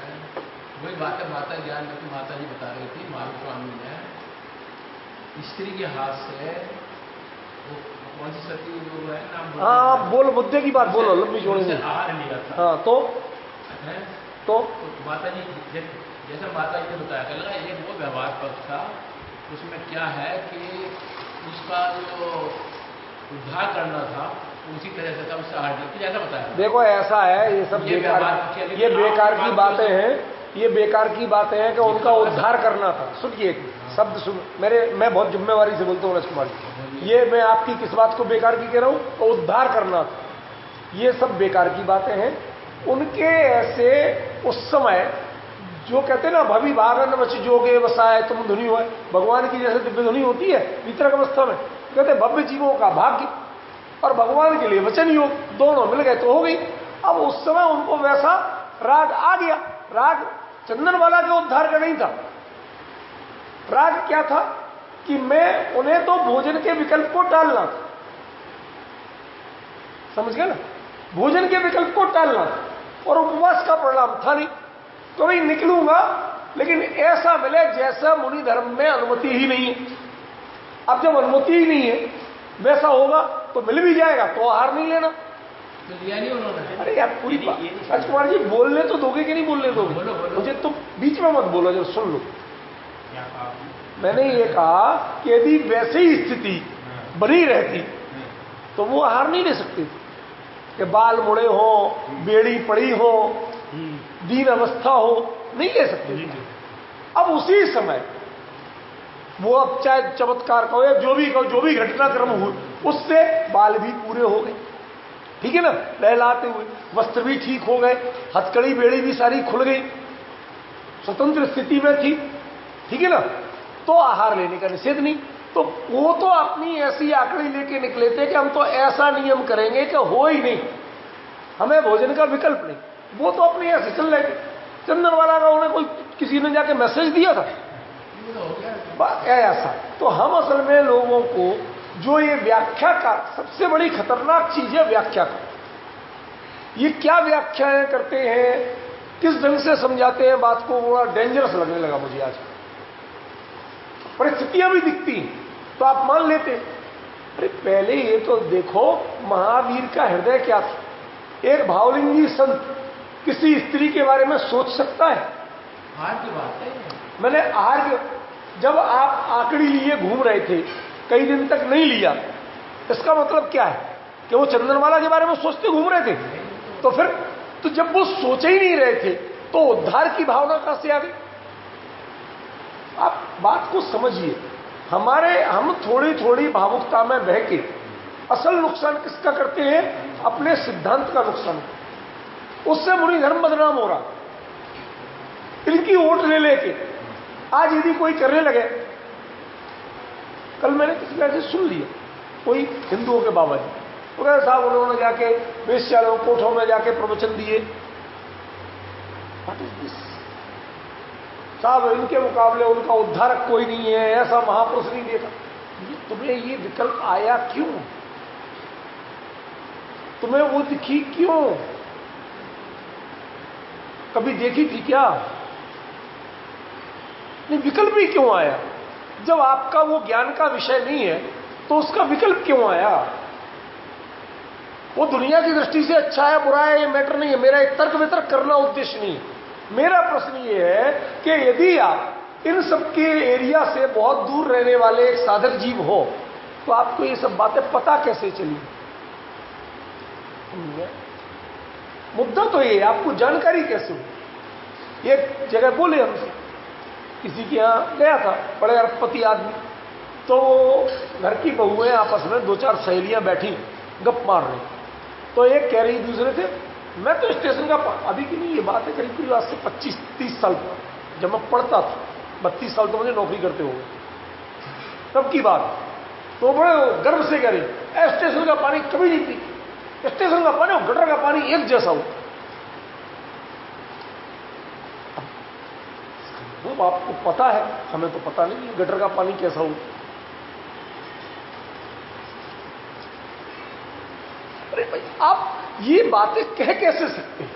B: वही बातें माता ज्ञान की माता जी बता रही थी। महावीर स्वामी ने स्त्री के हाथ से वो कौन सी सती वो है नाम,
A: हाँ बोलो, मुद्दे की बात बोलो, लंबी जोड़ी में।
B: आहार लिया था।
A: हाँ तो
B: माता जी जैसे माता जी ने बताया, कह लगा ये वो व्यवहार पक्ष था। उसमें क्या है कि उसका जो उद्धार करना था उसी तरह से था, उससे आहार लिया, जैसा बताया।
A: देखो ऐसा है, ये सब बेकार, ये बेकार की बातें हैं, ये बेकार की बातें हैं कि उनका उद्धार करना था। सुनिए शब्द सुन, मैं बहुत जिम्मेवारी से बोलता हूँ राजकुमार जी, ये मैं आपकी किस बात को बेकार की कह रहा हूं? तो उद्धार करना था। ये सब बेकार की बातें हैं। उनके ऐसे उस समय जो कहते हैं ना, भवि भागन वच जोगे वसाए तुम धुनी हुआ, भगवान की जैसे दिव्य धुनी होती है वितरक अवस्था में, कहते भव्य जीवों का भाग्य और भगवान के लिए वचन योग दोनों मिल गए तो हो गई। अब उस समय उनको वैसा राग आ गया। राग चंदन वाला के उद्धार का नहीं था। राग क्या था कि मैं उन्हें तो भोजन के विकल्प को टालना था, समझ गए ना? भोजन के विकल्प को टालना था और उपवास का परिणाम था नहीं। तो मैं निकलूंगा लेकिन ऐसा मिले जैसा मुनि धर्म में अनुमति ही नहीं है। अब जब अनुमति ही नहीं है, वैसा होगा तो मिल भी जाएगा तो आहार नहीं लेना,
B: तो लिया नहीं उन्होंने।
A: अरे यार पूरी बात राजकुमार जी बोलने तो दोगे कि नहीं बोलने दोगे?
B: बोलो, बोलो।
A: मुझे तो बीच में मत बोलो, जब सुन लो।
C: क्या कहा आपने?
A: मैंने ये कहा कि यदि वैसे ही स्थिति बनी रहती तो वो हार नहीं ले सकते थे कि बाल मुड़े हो, बेड़ी पड़ी हो, दीन अवस्था हो, नहीं ले सकते थे। अब उसी समय वो, अब चाहे चमत्कार कहो या जो भी कहो, जो भी घटनाक्रम हुए, उससे बाल भी पूरे हो गए, ठीक है ना, लहलाते हुए, वस्त्र भी ठीक हो गए, हथकड़ी बेड़ी भी सारी खुल गई, स्वतंत्र स्थिति में थी, ठीक है ना। तो आहार लेने का निषेध नहीं। तो वो तो अपनी ऐसी आंकड़ी लेके निकले थे कि हम तो ऐसा नियम करेंगे कि हो ही नहीं, हमें भोजन का विकल्प नहीं। वो तो अपने ऐसे चल रहे थे। चंदनवाला का उन्हें कोई किसी ने जाके मैसेज दिया था ऐसा। तो हम असल में लोगों को जो ये व्याख्या का सबसे बड़ी खतरनाक चीज है, व्याख्या का, ये क्या व्याख्याएं करते हैं, किस ढंग से समझाते हैं बात को, बड़ा डेंजरस लगने लगा मुझे आज। परिस्थितियां भी दिखती तो आप मान लेते। अरे पहले ये तो देखो महावीर का हृदय क्या था। एक भावलिंगी संत किसी स्त्री के बारे में सोच सकता है?
B: हार की बात है।
A: मैंने जब आप आंकड़ी लिए घूम रहे थे, कई दिन तक नहीं लिया, इसका मतलब क्या है कि वो चंदनवाला के बारे में सोचते घूम रहे थे? तो फिर तो जब वो सोचे ही नहीं रहे थे तो उद्धार की भावना कहां से आ गई? आप बात को समझिए। हम थोड़ी थोड़ी भावुकता में बह के असल नुकसान किसका करते हैं? अपने सिद्धांत का नुकसान। उससे मुनि धर्म बदनाम हो रहा। इनकी वोट ले लेके आज यदि कोई करने लगे, कल मैंने किसी का सुन लिया, कोई हिंदुओं के बाबा जी, तो कहे साहब उन्होंने जाके वेश्यालयों कोठों में जाके प्रवचन दिए। What is this? साहब इनके मुकाबले उनका उद्धारक कोई नहीं है, ऐसा महापुरुष नहीं देखा। तुम्हें ये विकल्प आया क्यों? तुम्हें वो दिखी क्यों? कभी देखी थी क्या? नहीं, विकल्प ही क्यों आया? जब आपका वो ज्ञान का विषय नहीं है तो उसका विकल्प क्यों आया? वो दुनिया की दृष्टि से अच्छा है बुरा है ये मैटर नहीं है। मेरा एक तर्क वितर्क करना उद्देश्य नहीं है। मेरा प्रश्न ये है कि यदि आप इन सब के एरिया से बहुत दूर रहने वाले एक साधक जीव हो तो आपको ये सब बातें पता कैसे चली? मुद्दा तो ये, आपको जानकारी कैसे हुई? एक जगह बोले हमसे, किसी के यहां गया था, बड़े अरबपति आदमी, तो घर की बहुएं आपस में दो चार सहेलियां बैठी गप मार रही। तो एक कह रही दूसरे से, मैं तो स्टेशन का, अभी की नहीं ये बात है, करीब करीब आज से 25-30 साल जब मैं पढ़ता था, 32 साल तो मुझे नौकरी करते हुए तब की बात। तो बड़े गर्व से कह रही, स्टेशन का पानी कभी नहीं पी, स्टेशन का पानी और गटर का पानी एक जैसा हो। अब आपको पता है, हमें तो पता नहीं गटर का पानी कैसा हो। अरे भाई आप ये बातें कह कैसे सकते हैं?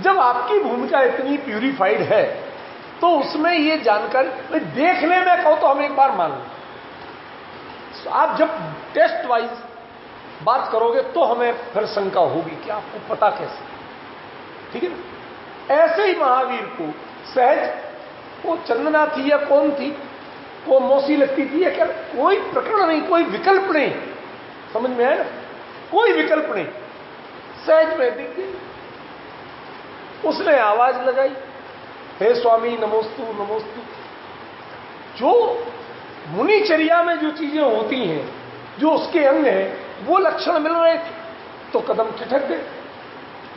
A: जब आपकी भूमिका इतनी प्यूरिफाइड है तो उसमें ये जानकारी देखने में कहो तो हम एक बार मान लें। आप जब टेस्ट वाइज बात करोगे तो हमें फिर शंका होगी कि आपको पता कैसे, ठीक है ना। ऐसे ही महावीर को सहज, वो चंदना थी या कौन थी, वो मौसी लगती थी या क्या, कोई प्रकरण नहीं, कोई विकल्प नहीं, समझ में आया ना, कोई विकल्प नहीं, सहज में दिख गई। उसने आवाज लगाई, हे स्वामी नमोस्तु नमोस्तु। जो मुनिचर्या में जो चीजें होती हैं, जो उसके अंग हैं, वो लक्षण मिल रहे थे तो कदम ठिठक गए।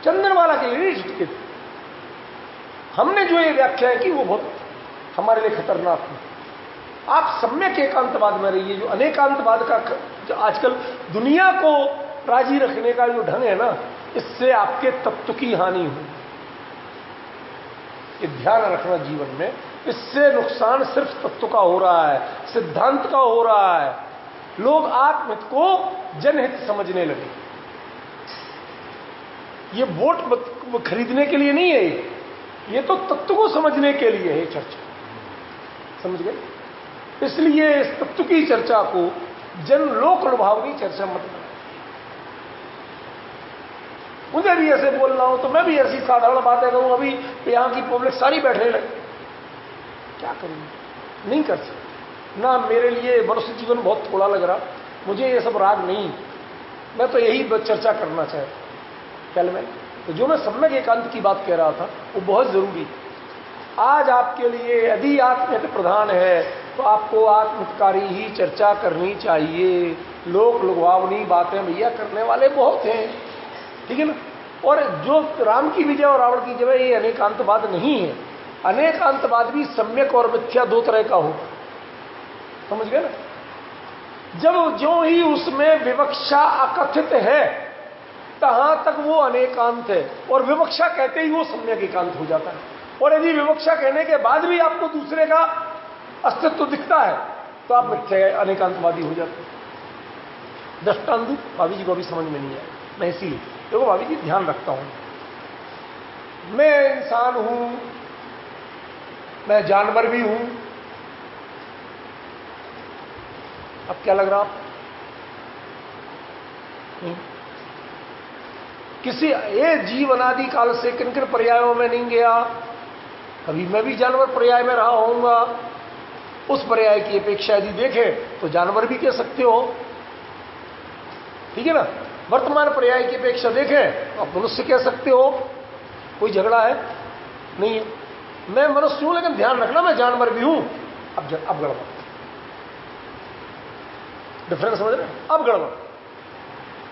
A: चंदनवाला के लिए नहीं ठिठके थे। हमने जो ये व्याख्या की वो बहुत हमारे लिए खतरनाक है। आप सम्यक एकांतवाद में रहिए। जो अनेकांतवाद का जो आजकल दुनिया को राजी रखने का जो ढंग है ना, इससे आपके तत्व की हानि हो। ये ध्यान रखना जीवन में, इससे नुकसान सिर्फ तत्व का हो रहा है, सिद्धांत का हो रहा है। लोग आत्महित को जनहित समझने लगे। ये वोट खरीदने के लिए नहीं है, ये तो तत्व को समझने के लिए है चर्चा, समझ गए? इसलिए इस तत्व की चर्चा को जन लोक लुभावनी चर्चा मत बनाए। मुझे भी ऐसे बोलना हो तो मैं भी ऐसी साधारण बातें करूं, अभी यहां की पब्लिक सारी बैठने लगे, क्या करूंगी? नहीं कर सकते ना। मेरे लिए मनुष्य जीवन बहुत थोड़ा लग रहा, मुझे ये सब राग नहीं। मैं तो यही चर्चा करना चाहता कल में। तो जो मैं सम्यक एकांत की बात कह रहा था वो बहुत जरूरी। आज आपके लिए यदि आत्महित प्रधान है तो आपको आत्महितकारी ही चर्चा करनी चाहिए। लोक लुभावनी बातें भैया करने वाले बहुत हैं, ठीक है ना। और जो राम की विजय और रावण की जय, ये अनेकांतवाद नहीं है। अनेकांतवाद भी सम्यक और मिथ्या दो तरह का हो, समझ गए ना। जब जो ही उसमें विवक्षा अकथित है तहां तक वो अनेकांत है, और विवक्षा कहते ही वो सम्यक एकांत हो जाता है। और यदि विवक्षा कहने के बाद भी आपको दूसरे का अस्तित्व दिखता है तो आप मिथ्या अनेकांतवादी हो जाते हैं। दृष्टांत भाभी जी को भी समझ में नहीं आया, मैं इसीलिए देखो भाभी जी ध्यान रखता हूं। मैं इंसान हूं, मैं जानवर भी हूं। अब क्या लग रहा आप? किसी ये जीव अनादि काल से किन किन पर्यायों में नहीं गया। कभी मैं भी जानवर पर्याय में रहा होऊंगा। उस पर्याय की अपेक्षा यदि देखें तो जानवर भी कह सकते हो, ठीक है ना। वर्तमान पर्याय की अपेक्षा देखें तो आप मनुष्य कह सकते हो, कोई झगड़ा है नहीं है। मैं मनुष्य हूं लेकिन ध्यान रखना मैं जानवर भी हूं। अब गड़बड़, डिफरेंस समझ रहे हैं? अब गड़बड़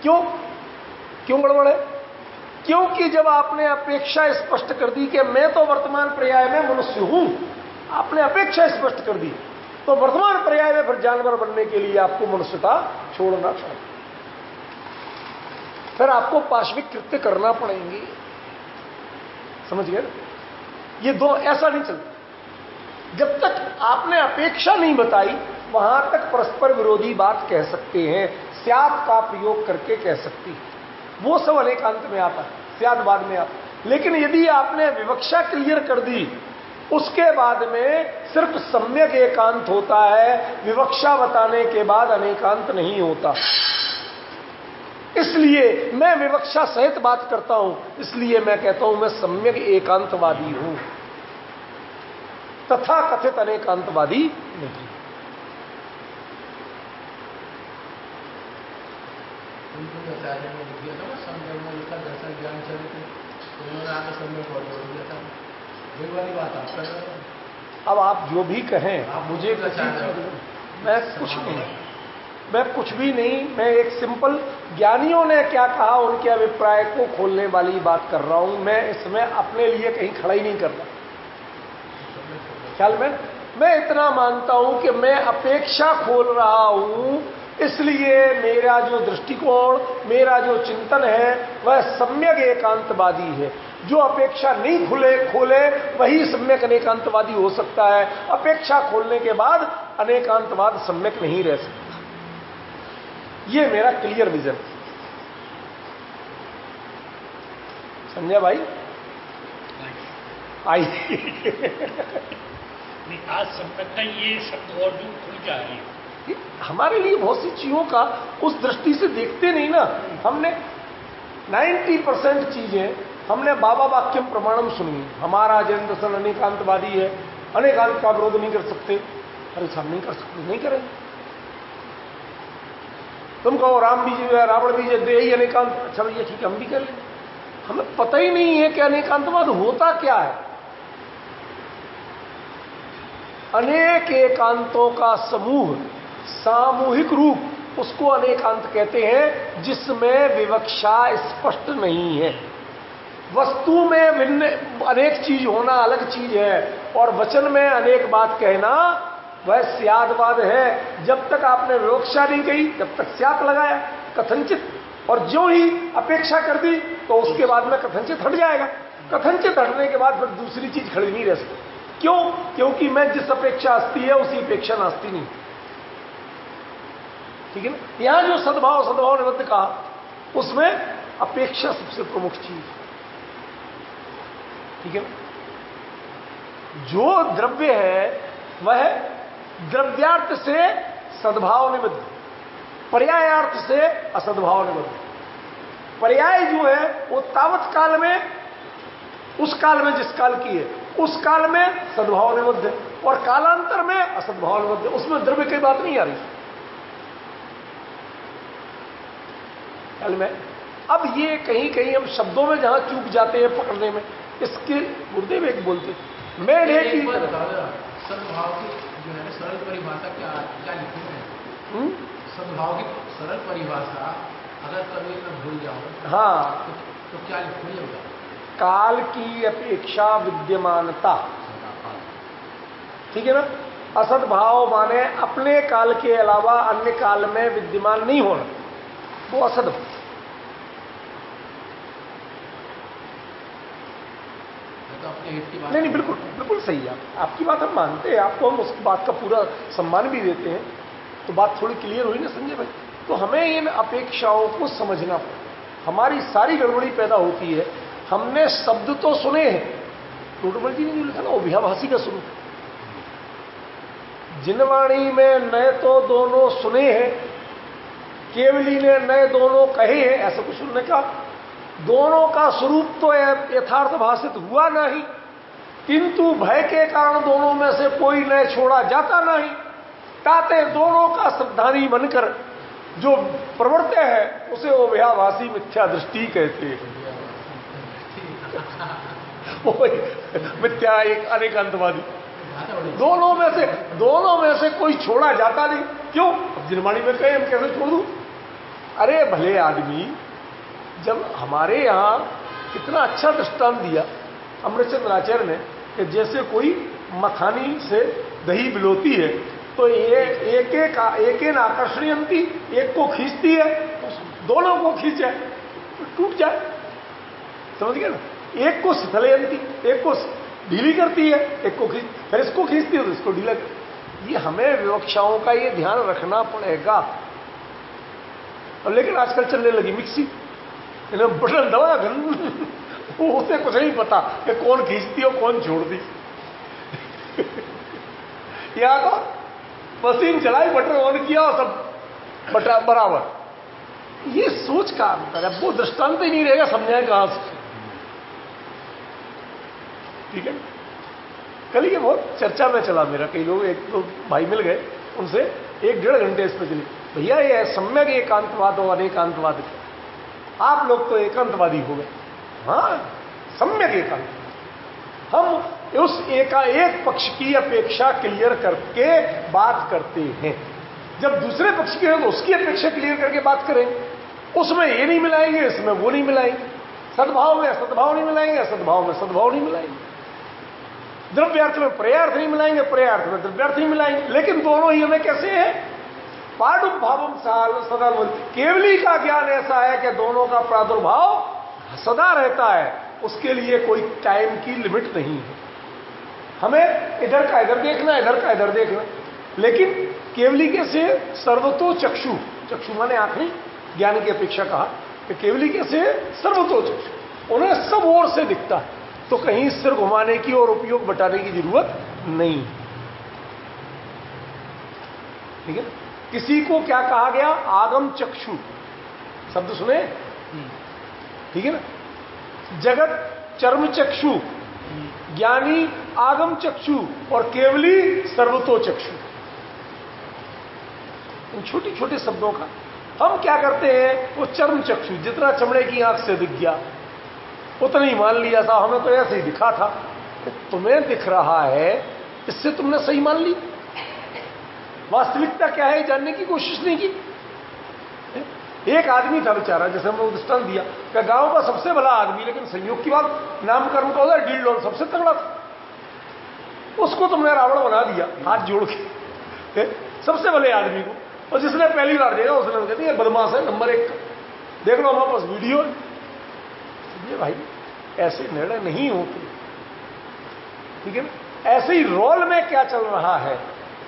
A: क्यों गड़बड़ है? क्योंकि जब आपने अपेक्षा स्पष्ट कर दी कि मैं तो वर्तमान पर्याय में मनुष्य हूं, आपने अपेक्षा स्पष्ट कर दी, तो वर्तमान पर्याय में फिर जानवर बनने के लिए आपको मनुष्यता छोड़ना चाहिए। फिर आपको पाशविक कृत्य करना पड़ेंगे, समझ गए? ये दो ऐसा नहीं चलता। जब तक आपने अपेक्षा नहीं बताई वहां तक परस्पर विरोधी बात कह सकते हैं, स्यात् का प्रयोग करके कह सकते हैं, वो सब अनेकांत में आता है, स्याद्वाद में आता। लेकिन यदि आपने विवक्षा क्लियर कर दी उसके बाद में सिर्फ सम्यक एकांत होता है, विवक्षा बताने के बाद अनेकांत नहीं होता। इसलिए मैं विवक्षा सहित बात करता हूं, इसलिए मैं कहता हूं मैं सम्यक एकांतवादी हूं, तथा कथित अनेकांतवादी नहीं।
B: आचार्य ने लिख दिया था ना, सम्यक में लिखा दर्शन ज्ञान चरित्र, तो उन्होंने आगे सम्यक और जोड़ दिया था। वही वाली बात आप कर रहे हो।
A: अब आप जो भी कहें
B: आप
A: मुझे मैं कुछ भी नहीं, मैं एक सिंपल ज्ञानियों ने क्या कहा उनके अभिप्राय को खोलने वाली बात कर रहा हूं। मैं इसमें अपने लिए कहीं खड़ा ही नहीं कर रहा। ख्याल में मैं इतना मानता हूं कि मैं अपेक्षा खोल रहा हूं, इसलिए मेरा जो दृष्टिकोण, मेरा जो चिंतन है वह सम्यक एकांतवादी है। जो अपेक्षा नहीं खोले वही सम्यक अनेकांतवादी हो सकता है। अपेक्षा खोलने के बाद अनेकांतवाद सम्यक नहीं रह सकता। ये मेरा क्लियर विजन। संजय भाई आई
D: आज सम्यक का ये शब्द और भी खुल जा रही है।
A: हमारे लिए बहुत सी चीजों का उस दृष्टि से देखते नहीं ना। हमने 90% चीजें हमने बाबा वाक्यम प्रमाणम सुनी। हमारा जैन दर्शन अनेकांतवादी है, अनेकांत का विरोध नहीं कर सकते। अरे साहब नहीं कर सकते, नहीं करें। तुम कहो राम बीज रावण बीज दे ही अनेकांत, अच्छा भैया ठीक है हम भी कर लें। हमें पता ही नहीं है कि अनेकांतवाद होता क्या है। अनेक एकांतों का समूह, सामूहिक रूप, उसको अनेकांत कहते हैं, जिसमें विवक्षा स्पष्ट नहीं है। वस्तु में भिन्न अनेक चीज होना अलग चीज है, और वचन में अनेक बात कहना वह स्याद्वाद है। जब तक आपने विवक्षा नहीं कही तब तक स्यात् लगाया कथनचित, और जो ही अपेक्षा कर दी तो उसके बाद में कथनचित हट जाएगा। कथनचित हटने के बाद फिर दूसरी चीज खड़ी नहीं रह सकती। क्यों? क्योंकि मैं जिस अपेक्षा अस्ति है उसी अपेक्षा नास्ति नहीं, ठीक है ना। यहां जो सद्भाव निबद्ध कहा उसमें अपेक्षा सबसे प्रमुख चीज, ठीक है ना। जो द्रव्य है वह द्रव्यार्थ से सद्भाव निबद्ध, पर्यायार्थ से असद्भाव निबद्ध। पर्याय जो है वो तावत काल में, उस काल में जिस काल की है उस काल में सद्भाव निबद्ध है, और कालांतर में असद्भाव निबद्ध है। उसमें द्रव्य की बात नहीं आ रही काल में। अब ये कहीं कहीं हम शब्दों में जहां चूक जाते हैं पकड़ने में, इसके गुरुदेव एक बोलते मेढे की
B: सद्भाव की जो है सरल परिभाषा क्या क्या लिखी है? सद्भाव की सरल परिभाषा अगर कभी मैं भूल जाऊं
A: हाँ
B: तो क्या लिखनी होगा?
A: काल की अपेक्षा विद्यमानता, ठीक है ना। असद्भाव माने अपने काल के अलावा अन्य काल में विद्यमान नहीं होना, वो असद्भाव। नहीं बिल्कुल बिल्कुल सही है, आपकी बात हम मानते हैं, आपको हम उस बात का पूरा सम्मान भी देते हैं। तो बात थोड़ी क्लियर हुई ना संजय भाई। तो हमें इन अपेक्षाओं को समझना पड़ेगा। हमारी सारी गड़बड़ी पैदा होती है, हमने शब्द तो सुने हैं, टोटमल जी ने जो लिखा ना अभ्याभासी का स्वरूप, जिनवाणी में नए तो दोनों सुने हैं, केवली ने नए दोनों कहे हैं, ऐसा कुछ उन्होंने कहा। दोनों का स्वरूप तो यथार्थ भाषित हुआ नहीं, किंतु भय के कारण दोनों में से कोई नए छोड़ा जाता नहीं। ताते दोनों का श्रद्धानी बनकर जो प्रवर्त्य है उसे अभ्याभासी मिथ्या दृष्टि कहते हैं। मिथ्या एक अनेकांतवादी। दोनों में से कोई छोड़ा जाता नहीं। क्यों? जिनवाणी में कहे हम कैसे छोड़ दूं? अरे भले आदमी, जब हमारे यहां कितना अच्छा दृष्टांत दिया अमृतचंद्र आचार्य ने कि जैसे कोई मखानी से दही बिलोती है तो ये एक आकर्षणीयंती, एक को खींचती है, दोनों को खींचे तो टूट जाए, समझ गए ना। एक को शिथलयंती, एक को ढीली करती है, एक को फिर इसको खींचती है तो इसको ढीला करती। ये हमें विवक्षाओं का ये ध्यान रखना पड़ेगा। और लेकिन आजकल चलने लगी मिक्सी, इन्हें बटन दबा वो उसे कुछ नहीं पता कि कौन खींचती और कौन छोड़ती। या तो मशीन चलाई, बटन ऑन किया और सब बटा बराबर। ये सोच का अंतर है, वो दृष्टांत ही नहीं रहेगा, समझाए कहां से। ठीक है, कल ये बहुत चर्चा में चला मेरा, कई लोग एक दो भाई मिल गए, उनसे 1-1.5 घंटे इस पर चली, भैया ये सम्यक एकांतवाद और अनेकांतवाद, आप लोग तो एकांतवादी हो गए। हाँ, सम्यक एकांत। हम उस एक पक्ष की अपेक्षा क्लियर करके बात करते हैं, जब दूसरे पक्ष की है तो उसकी अपेक्षा क्लियर करके बात करेंगे। उसमें ये नहीं मिलाएंगे, इसमें वो नहीं मिलाएंगे, सद्भाव में सद्भाव नहीं मिलाएंगे, असद्भाव में सद्भाव नहीं मिलाएंगे, द्रव्यार्थ में पर्यार्थ नहीं मिलाएंगे, पर्यार्थ में द्रव्यार्थ नहीं मिलाएंगे। लेकिन दोनों ही हमें कैसे है? पादुर्भावम सदा। केवली का ज्ञान ऐसा है कि दोनों का प्रादुर्भाव सदा रहता है, उसके लिए कोई टाइम की लिमिट नहीं है। हमें इधर का इधर देखना, इधर का इधर देखना। लेकिन केवली कैसे? सर्वतो चक्षु, चक्षु माने आंखें, ज्ञान की अपेक्षा कहा कि केवली कैसे? सर्वतो चक्षु, उन्हें सब ओर से दिखता है, तो कहीं सिर घुमाने की और उपयोग बटाने की जरूरत नहीं। ठीक है। किसी को क्या कहा गया? आगम चक्षु शब्द सुने, ठीक है ना। जगत चर्म चक्षु, ज्ञानी आगम चक्षु और केवली सर्वतो चक्षु। इन छोटी छोटे शब्दों का हम क्या करते हैं? वो चर्म चक्षु, जितना चमड़े की आंख से दिख गया उतना ही मान लिया था, हमें तो ऐसे ही दिखा था। तो तुम्हें दिख रहा है, इससे तुमने सही मान ली। वास्तविकता क्या है जानने की कोशिश नहीं की। एक आदमी था बेचारा, जैसे हमने दृष्टांत दिया कि गांव का सबसे बड़ा आदमी, लेकिन संयोग की बात नामकरण का होता है डील डॉल, सबसे तगड़ा था। उसको तुमने रावण बना दिया हाथ जोड़ के, सबसे बड़े आदमी को। और जिसने पहली बार देखा उसने कहती है बदमाश है नंबर 1 का, देख लो हमारे पास वीडियो है। ये भाई ऐसे निर्णय नहीं होते, ठीक है ना। ऐसे ही रोल में क्या चल रहा है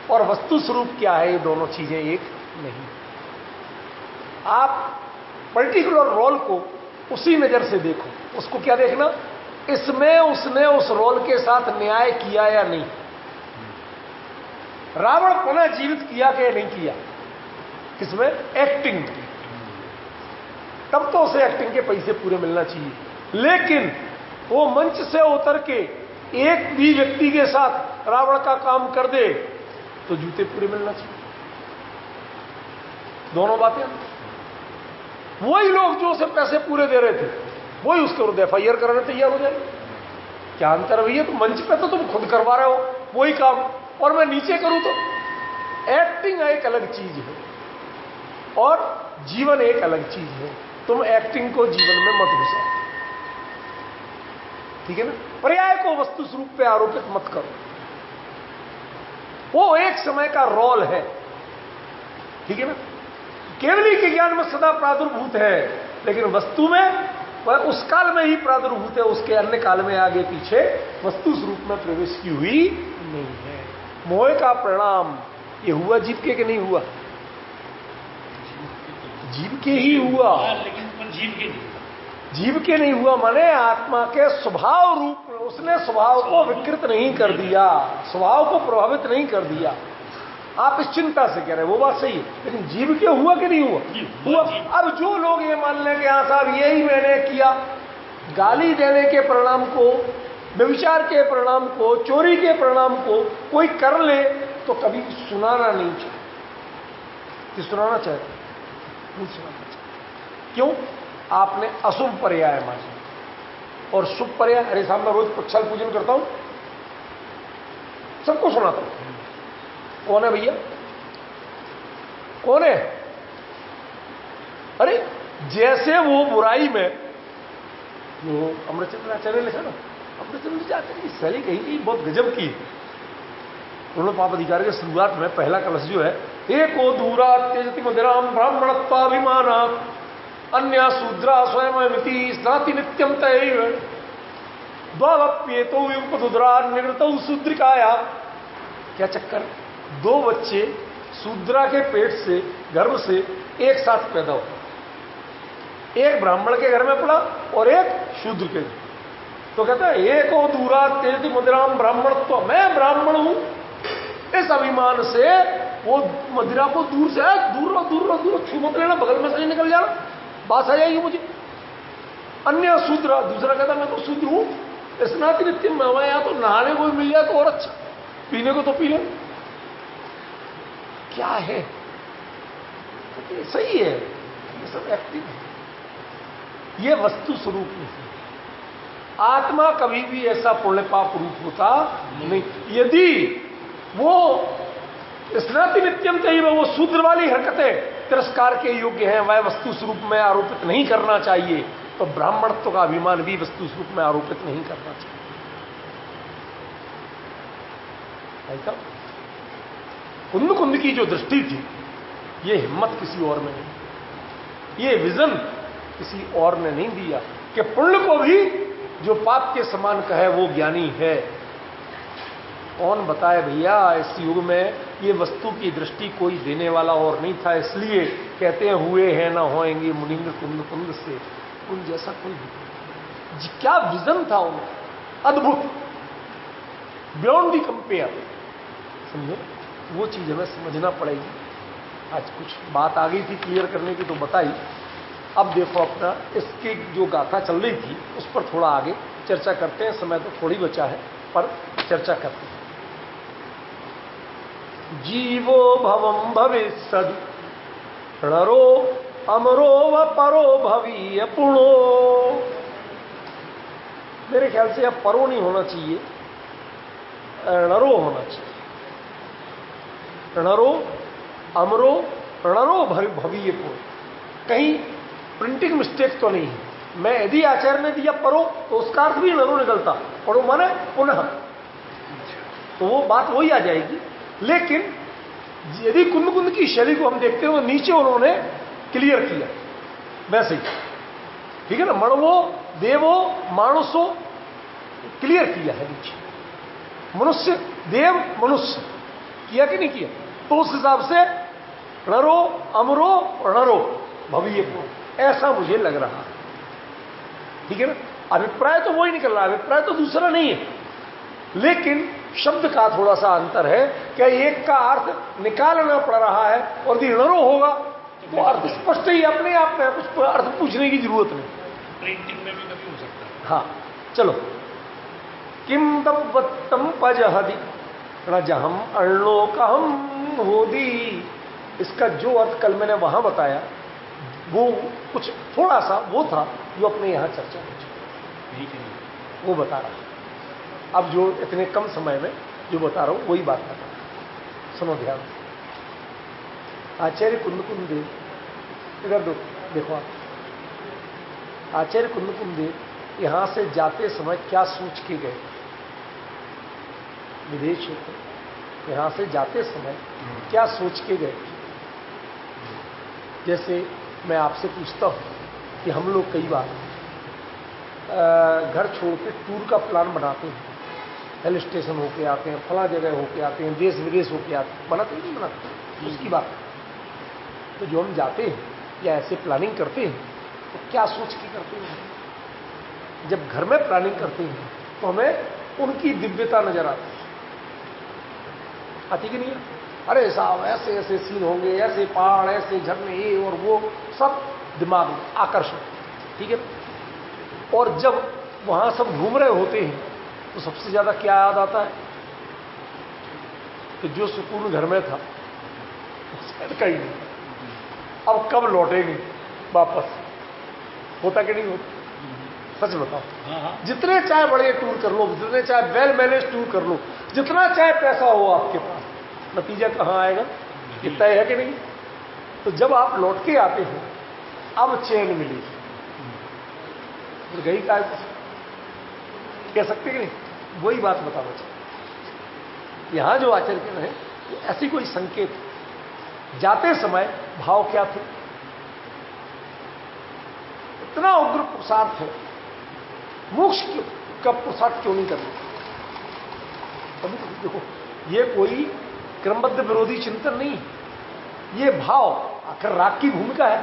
A: और वस्तु स्वरूप क्या है, ये दोनों चीजें एक नहीं। आप पर्टिकुलर रोल को उसी नजर से देखो। उसको क्या देखना? इसमें उसने उस रोल के साथ न्याय किया या नहीं, रावण पुनः जीवित किया कि नहीं किया, किसमें? एक्टिंग। तब तो उसे एक्टिंग के पैसे पूरे मिलना चाहिए। लेकिन वो मंच से उतर के एक भी व्यक्ति के साथ रावण का काम कर दे तो जूते पूरे मिलना चाहिए। दोनों बातें। वही लोग जो उसे पैसे पूरे दे रहे थे वही उसके विरुद्ध FIR कराने तैयार हो जाए। क्या अंतर है भैया? तो मंच पे तो तुम खुद करवा रहे हो वही काम, और मैं नीचे करूं तो। एक्टिंग एक अलग चीज है और जीवन एक अलग चीज है। तुम एक्टिंग को जीवन में मत घुसाओ, ठीक है ना? पर्याय को वस्तु स्वरूप पे आरोपित मत करो। वो एक समय का रोल है, ठीक है ना? केवली के ज्ञान में सदा प्रादुर्भूत है, लेकिन वस्तु में वह उस काल में ही प्रादुर्भूत है, उसके अन्य काल में आगे पीछे वस्तु स्वरूप में प्रवेश की हुई नहीं है। मोह का परिणाम ये हुआ जीव के कि नहीं हुआ? जीव के ही हुआ,
D: लेकिन पर जीव के नहीं।
A: जीव के नहीं हुआ माने आत्मा के स्वभाव रूप में उसने स्वभाव को विकृत नहीं कर दिया, स्वभाव को प्रभावित नहीं कर दिया। आप इस चिंता से कह रहे हैं, वो बात सही है, लेकिन जीव के हुआ कि नहीं हुआ? हुआ। अब जो लोग ये मान लें कि हाँ साहब यही मैंने किया, गाली देने के परिणाम को, व्यभिचार के परिणाम को, चोरी के परिणाम को कोई कर ले तो कभी सुनाना नहीं चाहिए। कि सुनाना चाहते नहीं सुनाना चाहिए। क्यों? आपने अशुभ पर्याय माना और शुभ पर्याय। अरे साहब मैं रोज प्रक्षाल पूजन करता हूं, सबको सुनाता हूं। कौन है भैया? कौन है? अरे जैसे वो बुराई में जो अमृतचंद्र आचार्य लिखा ना, अमृतचंद्र आचार्य की शैली कहीं की बहुत गजब की। उन्होंने पाप अधिकार के शुरुआत में पहला कलश जो है, एको दूरा तेजति मदिराम ब्राह्मणत्वाभिमाना अन्य शूद्रा स्वयं स्नाति नित्यम तैव द्वाप्येतो युगपदुद्रा निवृतौ शूद्रिकाया। क्या चक्कर? दो बच्चे शूद्रा के पेट से, गर्भ से एक साथ पैदा हुए, एक ब्राह्मण के घर में पड़ा और एक शूद्र के। तो कहता है एको दूरा तेजति मदिराम ब्राह्मणत्व, मैं ब्राह्मण हूं, इस अभिमान से वो मदिरा को दूर से दूर रहो, दूर रहो, दूर छू मत लेना, बगल में से निकल जाना, बात आ जाएगी मुझे। अन्य शूद्र, दूसरा कहता मैं तो शूद्र हूं, स्नाति नित्यम, मैं यहां तो नहाने को भी मिल जाए तो और अच्छा, पीने को तो पी ले। क्या है? तो सही है, ये सब एक्टिव है, ये वस्तु स्वरूप नहीं है। आत्मा कभी भी ऐसा पुण्य पाप रूप होता नहीं। यदि वो स्नाति नित्यम चाहिए, वो शूद्र वाली हरकतें तिरस्कार के योग्य हैं, वह वस्तु स्वरूप में आरोपित नहीं करना चाहिए, तो ब्राह्मणत्व का अभिमान भी वस्तु स्वरूप में आरोपित नहीं करना चाहिए। ऐसा कुंद कुंद की जो दृष्टि थी, ये हिम्मत किसी और में नहीं, ये विजन किसी और ने नहीं दिया कि पुण्य को भी जो पाप के समान कहे वो ज्ञानी है। कौन बताए भैया? इस युग में ये वस्तु की दृष्टि कोई देने वाला और नहीं था, इसलिए कहते हैं हुए हैं ना होएंगे मुनिंद्र कुंद कुंद से, उन जैसा कोई नहीं। क्या विजन था उनका, अद्भुत, बियॉन्ड दी कंपेयर। समझे? वो चीज हमें समझना पड़ेगी। आज कुछ बात आ गई थी क्लियर करने की तो बताई। अब देखो अपना इसकी जो गाथा चल रही थी उस पर थोड़ा आगे चर्चा करते हैं। समय तो थोड़ी बचा है पर चर्चा करते हैं। जीवो भवम भविष्यदि नरो अमरो व परो भवीय पुणो। मेरे ख्याल से अब परो नहीं होना चाहिए, नरो होना चाहिए। रणरो अमरो रणरो भवीय पुणो। कहीं प्रिंटिंग मिस्टेक तो नहीं है। मैं यदि आचार्य ने दिया परो तो उसका अर्थ भी नरो निकलता, परो माने पुनः, तो वो बात वही आ जाएगी। लेकिन यदि कुंद कुंद की शैली को हम देखते हो, नीचे उन्होंने क्लियर किया वैसे ही, ठीक है ना? मणवो देवो मानुषो क्लियर किया है नीचे, मनुष्य देव मनुष्य किया कि नहीं किया? तो उस हिसाब से रणरो अमरो रणरो भवीय पुणो, ऐसा मुझे लग रहा है, ठीक है ना? अभिप्राय तो वही निकल रहा है, अभिप्राय तो दूसरा नहीं है, लेकिन शब्द का थोड़ा सा अंतर है। क्या एक का अर्थ निकालना पड़ रहा है और यदि णरो होगा तो अर्थ स्पष्ट ही अपने आप में, उस पर अर्थ पूछने की जरूरत नहीं।
D: प्रिंटिंग में भी कभी हो सकता है।
A: हाँ चलो, किम दब्बत्तम पजहदी रजहम अण्लोकहम होदी। इसका जो अर्थ कल मैंने वहां बताया वो कुछ थोड़ा सा वो था जो अपने यहां चर्चा हो चुकी, वो बता रहा। अब जो इतने कम समय में जो बता रहा हूं वही बात बता रहा। सुनो ध्यान से। आचार्य कुंद देव, इधर देखो आप, आचार्य कुंद देव यहां से जाते समय क्या सोच के गए विदेश होते, यहां से जाते समय क्या सोच के गए। जैसे मैं आपसे पूछता हूं कि हम लोग कई बार घर छोड़ के टूर का प्लान बनाते हैं, हिल स्टेशन होके आते हैं, फला जगह होके आते हैं, देश विदेश होके आते हैं, बनाते नहीं बनाते, उसकी बात। तो जो हम जाते हैं या ऐसे प्लानिंग करते हैं तो क्या सोच के करते हैं। जब घर में प्लानिंग करते हैं तो हमें उनकी दिव्यता नजर आती कि नहीं है। अरे साहब ऐसे ऐसे सीन होंगे, ऐसे पहाड़, ऐसे झरने, ये और वो सब दिमाग में आकर्षण, ठीक है। और जब वहां सब घूम रहे होते हैं तो सबसे ज्यादा क्या याद आता है कि जो सुकून घर में था शायद कहीं नहीं, अब कब लौटेंगे वापस, होता कि नहीं होता। सच बताओ, जितने चाहे बड़े टूर कर लो, जितने चाहे वेल मैनेज टूर कर लो, जितना चाहे पैसा हो आपके पास, नतीजा कहां आएगा, ये तय है कि नहीं। तो जब आप लौट के आते हो अब चैन मिलेगी, गई का कह सकते कि नहीं, वही बात बताना चाहिए। यहां जो आचरण कर रहे हैं ऐसी कोई संकेत, जाते समय भाव क्या थे, इतना उग्र पुरुषार्थ है, मोक्ष का पुरुषार्थ क्यों नहीं करना। कभी देखो, ये कोई क्रमबद्ध विरोधी चिंतन नहीं, ये भाव आखिर राग की भूमिका है,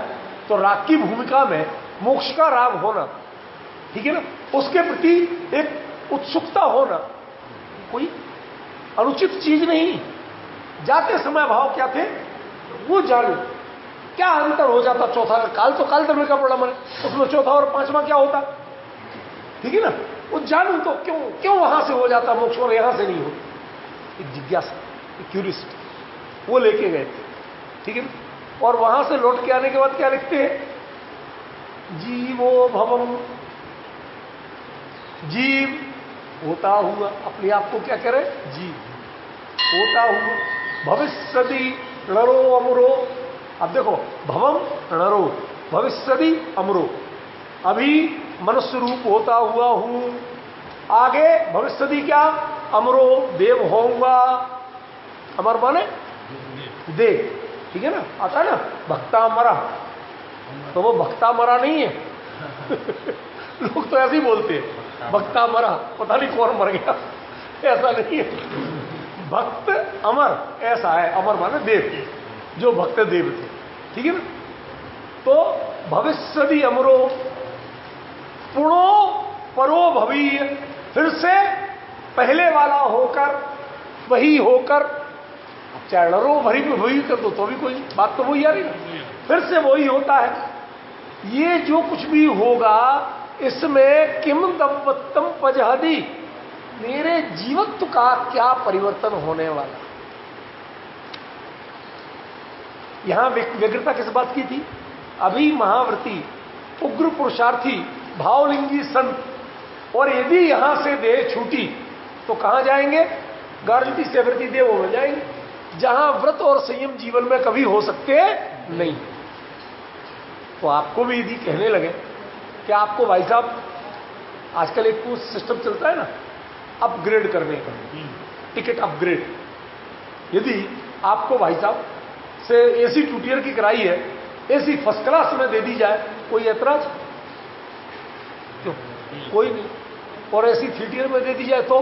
A: तो राग की भूमिका में मोक्ष का राग होना, ठीक है ना, उसके प्रति एक उत्सुकता होना कोई अनुचित चीज नहीं। जाते समय भाव क्या थे वो जानो, क्या अंतर हो जाता चौथा काल, तो काल तब का पड़ा मैंने, उसमें चौथा और पांचवा क्या होता, ठीक है ना, वो जानू तो क्यों वहां से हो जाता मोक्ष और यहां से नहीं होता। एक जिज्ञासा, एक क्यूरियोसिटी, वो लेके गए थे, ठीक है ना। और वहां से लौट के आने के बाद क्या लिखते हैं, जीवो भवम, जीव होता हुआ, अपने आप को क्या करे, जीव होता हुआ, भविष्यदि नरो अमरो। अब देखो, भवम नरो, भविष्यदि अमरो, अभी मनुष्य रूप होता हुआ हूं, आगे भविष्यदि क्या, अमरो देव होऊंगा। अमर माने देव, ठीक है ना, आता है ना भक्ता मरा, तो वो भक्ता मरा नहीं है लोग तो ऐसे ही बोलते हैं भक्ता मरा, पता नहीं कौन मर गया, ऐसा नहीं है। भक्त अमर ऐसा है, अमर माने देव, जो भक्त देव थे, ठीक है ना। तो भविष्यदि अमरो पुणो परो भवीय, फिर से पहले वाला होकर, वही होकर, चाहे लड़ो भरी भी वही कर दो तो भी कोई बात तो वही आ रही ना, फिर से वही होता है। ये जो कुछ भी होगा इसमें किम दब्बत्तम पजहदी, मेरे जीवत्व का क्या परिवर्तन होने वाला। यहां व्यग्रता किस बात की थी, अभी महाव्रती उग्र पुरुषार्थी भावलिंगी संत, और यदि यहां से देह छूटी तो कहां जाएंगे, गारंटी से व्रती देवों में जाएंगे, जहां व्रत और संयम जीवन में कभी हो सकते नहीं। तो आपको भी यदि कहने लगे कि आपको भाई साहब, आजकल एक कोर्स सिस्टम चलता है ना अपग्रेड करने का, टिकट अपग्रेड, यदि आपको भाई साहब से एसी 2 टियर की कराई है, एसी फर्स्ट क्लास में दे दी जाए, कोई ऐतराज क्यों, कोई नहीं। और एसी 3 टियर में दे दी जाए तो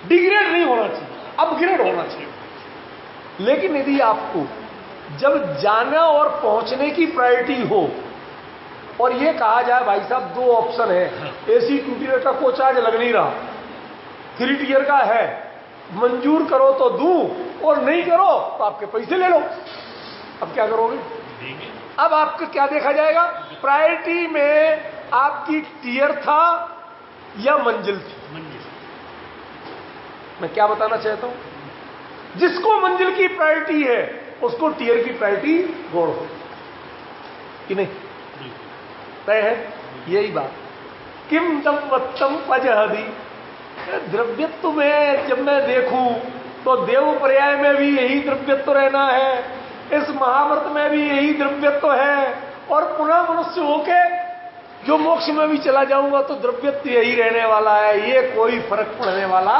A: डिग्रेड नहीं होना चाहिए, अपग्रेड होना चाहिए। लेकिन यदि आपको जब जाना और पहुंचने की प्रायोरिटी हो और यह कहा जाए भाई साहब 2 ऑप्शन है, एसी 2 टियर का कोच आज लग नहीं रहा, 3 टियर का है, मंजूर करो तो दूं और नहीं करो तो आपके पैसे ले लो, अब क्या करोगे?
D: देंगे।
A: अब आपको क्या देखा जाएगा? प्रायोरिटी में आपकी टियर था या मंजिल थी?
D: मंजिल।
A: मैं क्या बताना चाहता हूं, जिसको मंजिल की प्रायोरिटी है उसको टियर की प्रायोरिटी गौर हो कि नहीं? तय है यही बात। किम दम वत्तम पजहदी, द्रव्यत्व में जब मैं देखूं तो देव पर्याय में भी यही द्रव्यत्व रहना है, इस महाव्रत में भी यही द्रव्यत्व है, और पुनः मनुष्य होके जो मोक्ष में भी चला जाऊंगा तो द्रव्यत्व यही रहने वाला है, ये कोई फर्क पड़ने वाला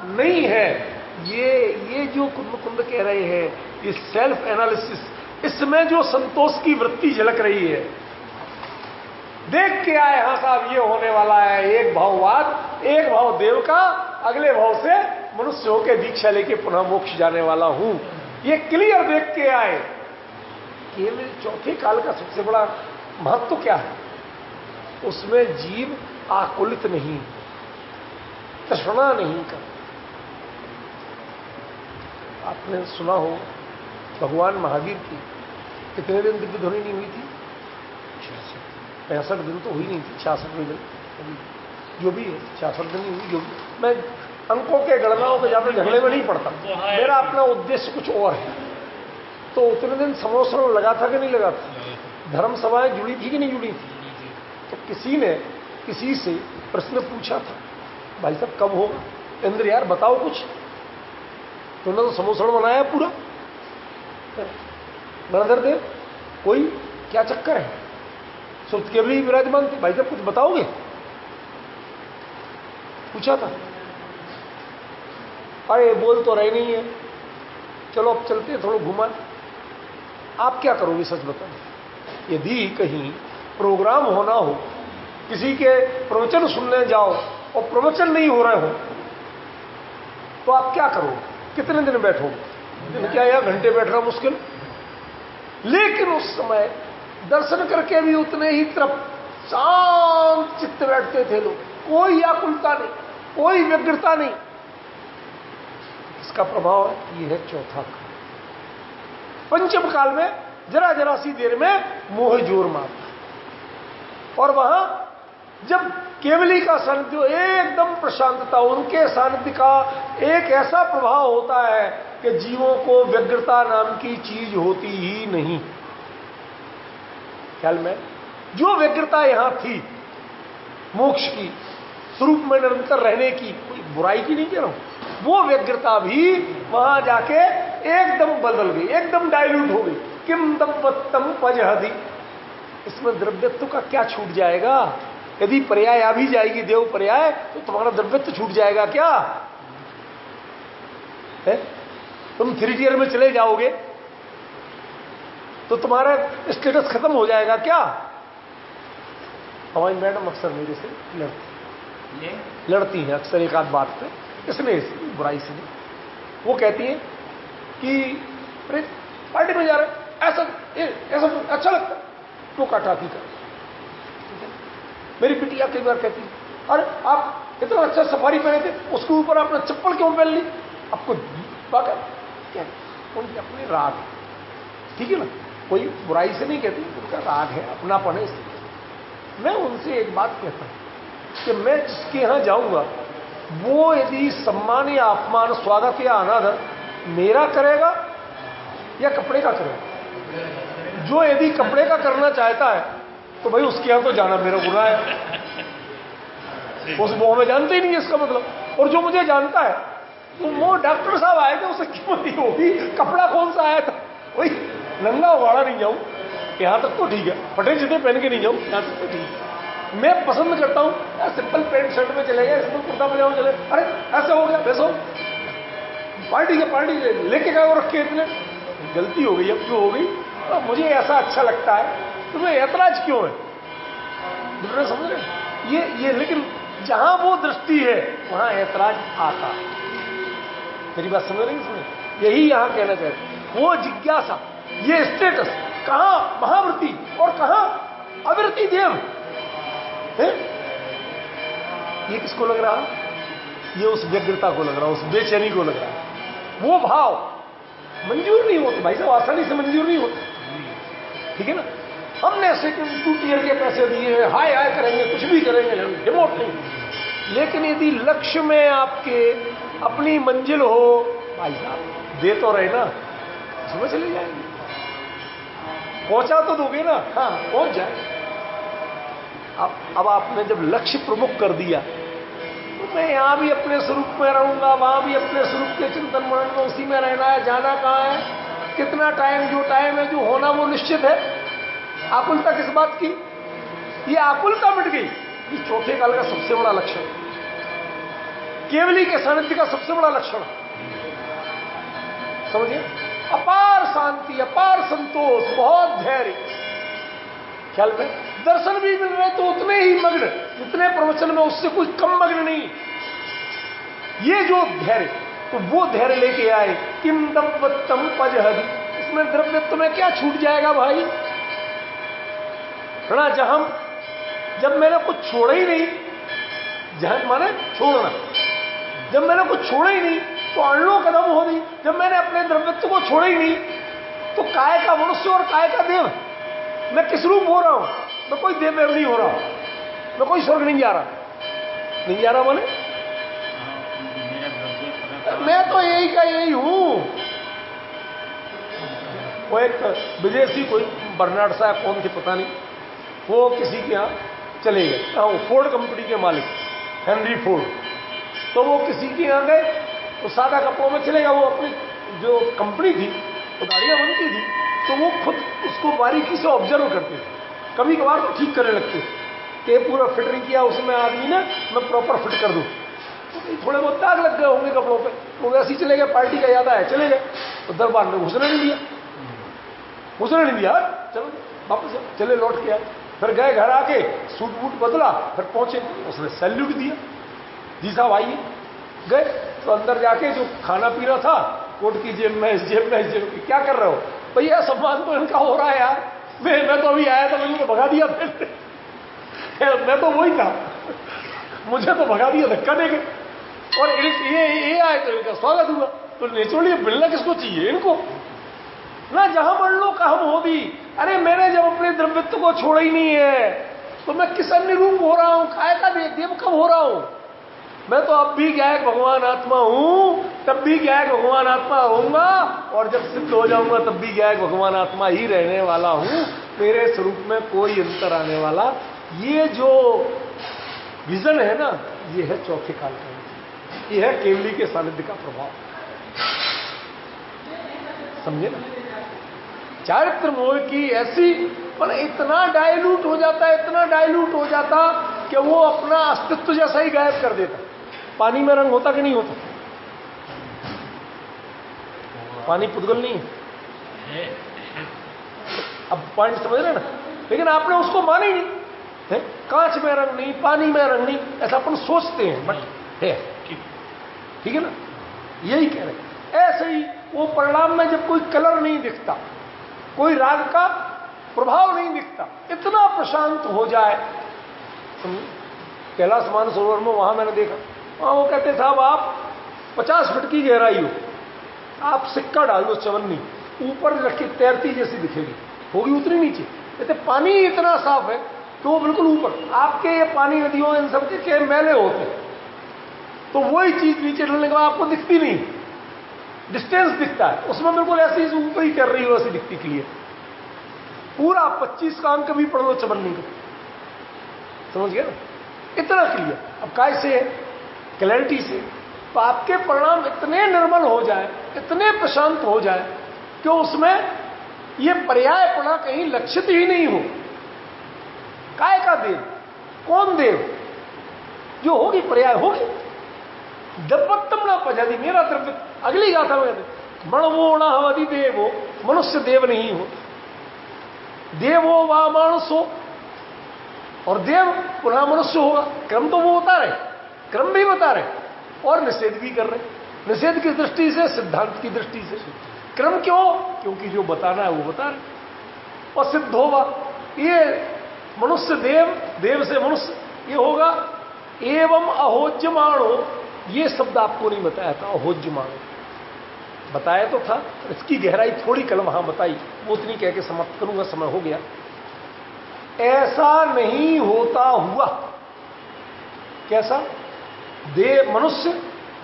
A: नहीं है। ये जो कुंद कह रहे हैं, ये सेल्फ एनालिसिस, इसमें जो संतोष की वृत्ति झलक रही है, देख के आए हाँ साहब ये होने वाला है, एक भाववाद, एक भाव देव का, अगले भाव से मनुष्य होकर दीक्षा लेके पुनः मोक्ष जाने वाला हूं, ये क्लियर देख के आए। केवल चौथे काल का सबसे बड़ा महत्व क्या है? उसमें जीव आकुलित नहीं, तृष्णा नहीं कर। आपने सुना हो भगवान महावीर की कितने दिन दिव्य ध्वनि नहीं हुई थी? 65 दिन तो हुई नहीं थी, 66वें दिन, जो भी है 66 दिन नहीं हुई। जो मैं अंकों के गणनाओं के ज्यादा झगड़े में नहीं पड़ता, मेरा अपना उद्देश्य कुछ और है। तो उतने दिन समोसरण लगा था कि नहीं लगा था? धर्म सभाएं जुड़ी थी कि नहीं जुड़ी थी? तो किसी ने किसी से प्रश्न पूछा था, भाई साहब कब होगा? इंद्र यार बताओ कुछ, तुमने तो समोसरण बनाया पूरा। गणधर देव कोई क्या चक्कर है? सुर्त के भी विराजमान थे, भाई साहब कुछ बताओगे? पूछा था। अरे बोल तो रहे नहीं है, चलो अब चलते हैं, थोड़ा घुमा। आप क्या करोगे सच बताओ? यदि कहीं प्रोग्राम होना हो, किसी के प्रवचन सुनने जाओ और प्रवचन नहीं हो रहे हो, तो आप क्या करोगे? कितने दिन बैठोगे? दिन क्या या घंटे बैठना मुश्किल। लेकिन उस समय दर्शन करके भी उतने ही तरफ शांत चित्त बैठते थे लोग, कोई आकुलता नहीं, कोई व्यग्रता नहीं। इसका प्रभाव यह है चौथा काल। पंचम काल में जरा जरा सी देर में मोह जोर मारता है, और वहां जब केवली का सानिध्य, एकदम प्रशांतता, उनके सानिध्य का एक ऐसा प्रभाव होता है कि जीवों को व्यग्रता नाम की चीज होती ही नहीं। ख्याल में जो व्यग्रता यहां थी मोक्ष की, स्वरूप में निरंतर रहने की, कोई बुराई की नहीं कह रहा हूं, वो व्यग्रता भी वहां जाके एकदम बदल गई, एकदम डाइल्यूट हो गई। किम दम्पत्तम पजहदी, इसमें द्रव्यत्व का क्या छूट जाएगा? यदि पर्याय आ भी जाएगी, देव पर्याय, तो तुम्हारा द्रव्यत्व छूट जाएगा क्या है? तुम 3 टियर में चले जाओगे तो तुम्हारा स्टेटस खत्म हो जाएगा क्या? हमारी मैडम अक्सर मेरे से लड़ती हैं अक्सर एक आध बात पे, इसने बुराई से नहीं। वो कहती है कि अरे पार्टी में जा रहे ऐसा अच्छा लगता, तो काटाती कर। मेरी बिटिया कई बार कहती है, अरे आप इतना अच्छा सफारी पहने थे, उसके ऊपर आपने चप्पल क्यों पहन ली? आपको क्या? उनकी अपनी राग है, ठीक है ना, कोई बुराई से नहीं कहती, उनका राग है, अपनापन है। मैं उनसे एक बात कहता हूं कि मैं जिसके यहां जाऊंगा वो यदि सम्मान या अपमान, स्वागत या अनादर मेरा करेगा या कपड़े का करेगा? जो यदि कपड़े का करना चाहता है तो भाई उसके यहां तो जाना मेरा गुनाह है, उस वो हमें जानते ही नहीं है इसका मतलब। और जो मुझे जानता है, तो वो डॉक्टर साहब आए थे, उसे कीमत नहीं होगी, कपड़ा कौन सा आया था, वही नंगा उगाड़ा नहीं जाऊं, यहां तक तो ठीक है, फटे जूते पहन के नहीं जाऊं, यहां तक तो ठीक है। मैं पसंद करता हूं सिंपल पैंट शर्ट में चले गए, सिंपल कुर्ता पजामा चले, अरे ऐसा हो गया वैसा पार्टी लेके गए और रखे, इतने गलती हो गई, अब क्यों हो गई? तो मुझे ऐसा अच्छा लगता है, तुम्हें ऐतराज क्यों है? समझ रहे ये लेकिन जहां वो दृष्टि है वहां ऐतराज आता है। मेरी बात समझ रही इसमें? यही यहां कहना चाहते, वो जिज्ञासा, ये स्टेटस कहां महावृत्ति और कहां अविरति देव है? ये किसको लग रहा? ये उस व्यग्रता को लग रहा, उस बेचैनी को लग रहा। वो भाव मंजूर नहीं होते भाई साहब, आसानी से मंजूर नहीं होते। ठीक है ना, हमने सेकंड 2 टियर के पैसे दिए, हाय हाय करेंगे, कुछ भी करेंगे, हम डिमोट नहीं। लेकिन यदि लक्ष्य में आपके अपनी मंजिल हो, भाई साहब दे तो रहे ना, उसमें चले जाएंगे, पहुंचा तो दोगे ना, हाँ पहुंच जाए। अब आपने जब लक्ष्य प्रमुख कर दिया, तो मैं यहां भी अपने स्वरूप में रहूंगा, वहां भी अपने स्वरूप के चिंतन मनन में उसी में रहना है, जाना कहां है, कितना टाइम, जो टाइम है, जो होना वो निश्चित है। आकुलता किस बात की? ये आकुलता मिट गई, ये चौथे काल का सबसे बड़ा लक्षण, केवली के सानिध्य का सबसे बड़ा लक्षण। समझिए, अपार शांति, अपार संतोष, बहुत धैर्य। ख्याल में दर्शन भी मिल रहे तो उतने ही मग्न जितने प्रवचन में, उससे कुछ कम मग्न नहीं। ये जो धैर्य, तो वो धैर्य लेके आए। किम दम्पत्तम पजहदि, इसमें द्रव्यत्व में क्या छूट जाएगा भाई? ना जब मैंने कुछ छोड़ा ही नहीं, जहन माने छोड़ना, जब मैंने कुछ छोड़ा ही नहीं तो अण्णो कदम हो गई। जब मैंने अपने द्रव्यत्व को छोड़ा ही नहीं तो काय का मनुष्य और काय का देव, मैं किस रूप हो रहा हूं? मैं कोई देव नहीं हो रहा, मैं कोई स्वर्ग नहीं जा रहा, नहीं जा रहा माने मैं तो यही का यही हूं। वो एक विदेशी कोई बर्नार्ड साहब कौन थे पता नहीं, वो किसी के यहां चले गए, वो फोर्ड कंपनी के मालिक हेनरी फोर्ड, तो वो किसी के यहां गए, तो सादा कपड़ों में चलेगा, वो अपनी जो कंपनी थी तो गाड़ियां बनती थी, तो वो खुद उसको बारीकी से ऑब्जर्व करते थे, कभी कभार तो ठीक करने लगते कि पूरा फिट नहीं किया उसमें आदमी ने, मैं प्रॉपर फिट कर दूं। तो थोड़े बहुत दाग लग गए होंगे कपड़ों पे, वो वैसे ही चले गए, पार्टी का याद है चले गए, तो दरबार में घुसने नहीं दिया, चलो वापस चले, लौट के आए, फिर गए घर आके सूट बूट बदला, फिर पहुंचे, उसने सैल्यूट दिया, जी साहब आइए। गए तो अंदर जाके जो खाना पीना था, कोट की जेब में, इस जेब में, इस जेब में, क्या कर रहे हो भैया? सम्मान तो इनका हो रहा है यार, मैं तो अभी आया था, मुझे तो भगा दिया मैं तो वही था, मुझे तो भगा दिया धक्का देके, और ये आए तो इनका स्वागत हुआ। तो नेचुरली मिलना किसको चाहिए? इनको ना, जहां बढ़ लो का हम हो भी। अरे मैंने जब अपने द्रव्यत्व को छोड़ा ही नहीं है तो मैं किस अन्य रूप हो रहा हूं? काय का देव कब हो रहा हूं? मैं तो अब भी गायक भगवान आत्मा हूं, तब भी गायक भगवान आत्मा होऊंगा, और जब सिद्ध हो जाऊंगा तब भी गायक भगवान आत्मा ही रहने वाला हूं, मेरे स्वरूप में कोई अंतर आने वाला। ये जो विजन है ना, ये है चौथे काल का, ये है केवली के सानिध्य का प्रभाव। समझे ना? चारित्र मोह की ऐसी, पर इतना डायलूट हो जाता है, इतना डायलूट हो जाता कि वो अपना अस्तित्व जैसा ही गायब कर देता। पानी में रंग होता कि नहीं होता? पानी पुद्गल नहीं है, अब पॉइंट समझ रहे ना? लेकिन आपने उसको माना ही नहीं है। कांच में रंग नहीं, पानी में रंग नहीं, ऐसा अपन सोचते हैं, बट है। ठीक है ना? यही कह रहे। ऐसे ही वो परिणाम में जब कोई कलर नहीं दिखता, कोई राग का प्रभाव नहीं दिखता, इतना प्रशांत हो जाए। कैलाश मानसरोवर में वहां मैंने देखा, वहां वो कहते साहब आप 50 फीट की गहराई हो, आप सिक्का डाल दो चवन्नी, ऊपर रखी तैरती जैसी दिखेगी, होगी उतनी नीचे। कहते पानी इतना साफ है कि वो बिल्कुल ऊपर। आपके ये पानी नदियों इन सब के मैले होते, तो वही चीज नीचे ढलने के बाद आपको दिखती नहीं, डिस्टेंस दिखता है, उसमें बिल्कुल ऐसी ऊपर ही कर रही हो ऐसी दिखती क्लियर। पूरा 25 का अंक भी पढ़ लो चवन्नी का, समझ गया ना? इतना क्लियर। अब कैसे है? क्लैरिटी से। तो आपके परिणाम इतने निर्मल हो जाए, इतने प्रशांत हो जाए कि उसमें ये पर्यायपना कहीं लक्षित ही नहीं हो। काय का देव? कौन देव? जो होगी पर्याय होगी। दब्बत्तम ना पजादी, मेरा द्रव्य। अगली गाथा में मणवोणा हवदि देवो, मनुष्य देव नहीं हो, देवो वा मानसो, और देव पुनः मनुष्य होगा। क्रम तो वो बता रहे, क्रम भी बता रहे, और निषेध भी कर रहे। निषेध की दृष्टि से, सिद्धांत की दृष्टि से। क्रम क्यों? क्योंकि जो बताना है वो बता रहे। और सिद्ध होगा ये मनुष्य देव, देव से मनुष्य ये होगा। एवं अहोज्यमाणो, ये शब्द आपको नहीं बताया था, अहोज्यमाणो। बताया तो था, इसकी गहराई थोड़ी कल वहां बताई, वो उतनी कह के समाप्त करूंगा, समय हो गया। ऐसा नहीं होता हुआ, कैसा? देव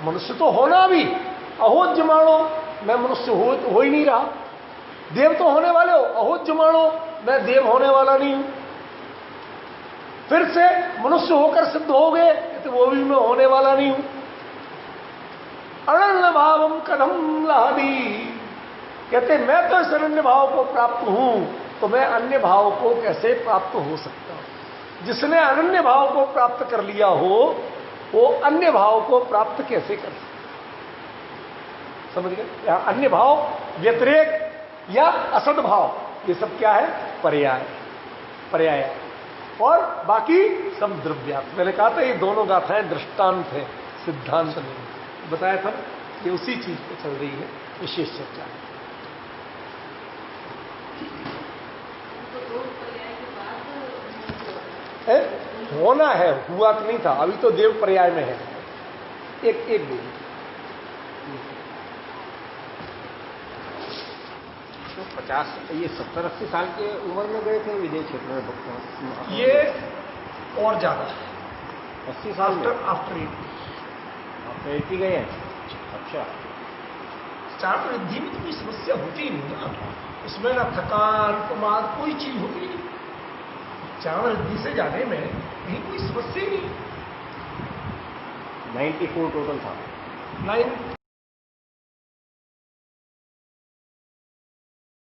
A: मनुष्य तो होना भी, अहोज्यमाणो, मैं मनुष्य हो ही नहीं रहा। देव तो होने वाले हो, अहोज्यमाणो, मैं देव होने वाला नहीं हूं। फिर से मनुष्य होकर सिद्ध हो गए तो वो भी मैं होने वाला नहीं हूं। अनन्य भावम कथम लहदी, कहते मैं तो इस अनन्य भाव को प्राप्त हूं, तो मैं अन्य भाव को कैसे प्राप्त हो सकता हूं? जिसने अनन्य भाव को प्राप्त कर लिया हो, वो अन्य भाव को प्राप्त कैसे कर सकता? समझ गए? या अन्य भाव, व्यतिरेक या असद्भाव, ये सब क्या है? पर्याय। और बाकी सब द्रव्यार्थ। मैंने कहा था ये दोनों गाथाएं दृष्टांत है, सिद्धांत नहीं। बताया था कि उसी चीज पे चल रही है विशेष चर्चा। होना है, हुआ तो नहीं था, अभी तो देव पर्याय में है। एक दिन
C: तो 50 ये 70-80 साल के उम्र में गए थे विदेश क्षेत्र में भक्त?
A: ये और ज्यादा
C: 80 साल
A: आफ्टर
C: 80 गए हैं। अच्छा,
A: चार वृद्धि में तो कोई समस्या होती ही नहीं ना, उसमें ना थकान प्रमाद कोई चीज होती नहीं। चार वृद्धि से जाने में कहीं कोई समस्या ही नहीं।
C: 94 टोटल था।
A: 9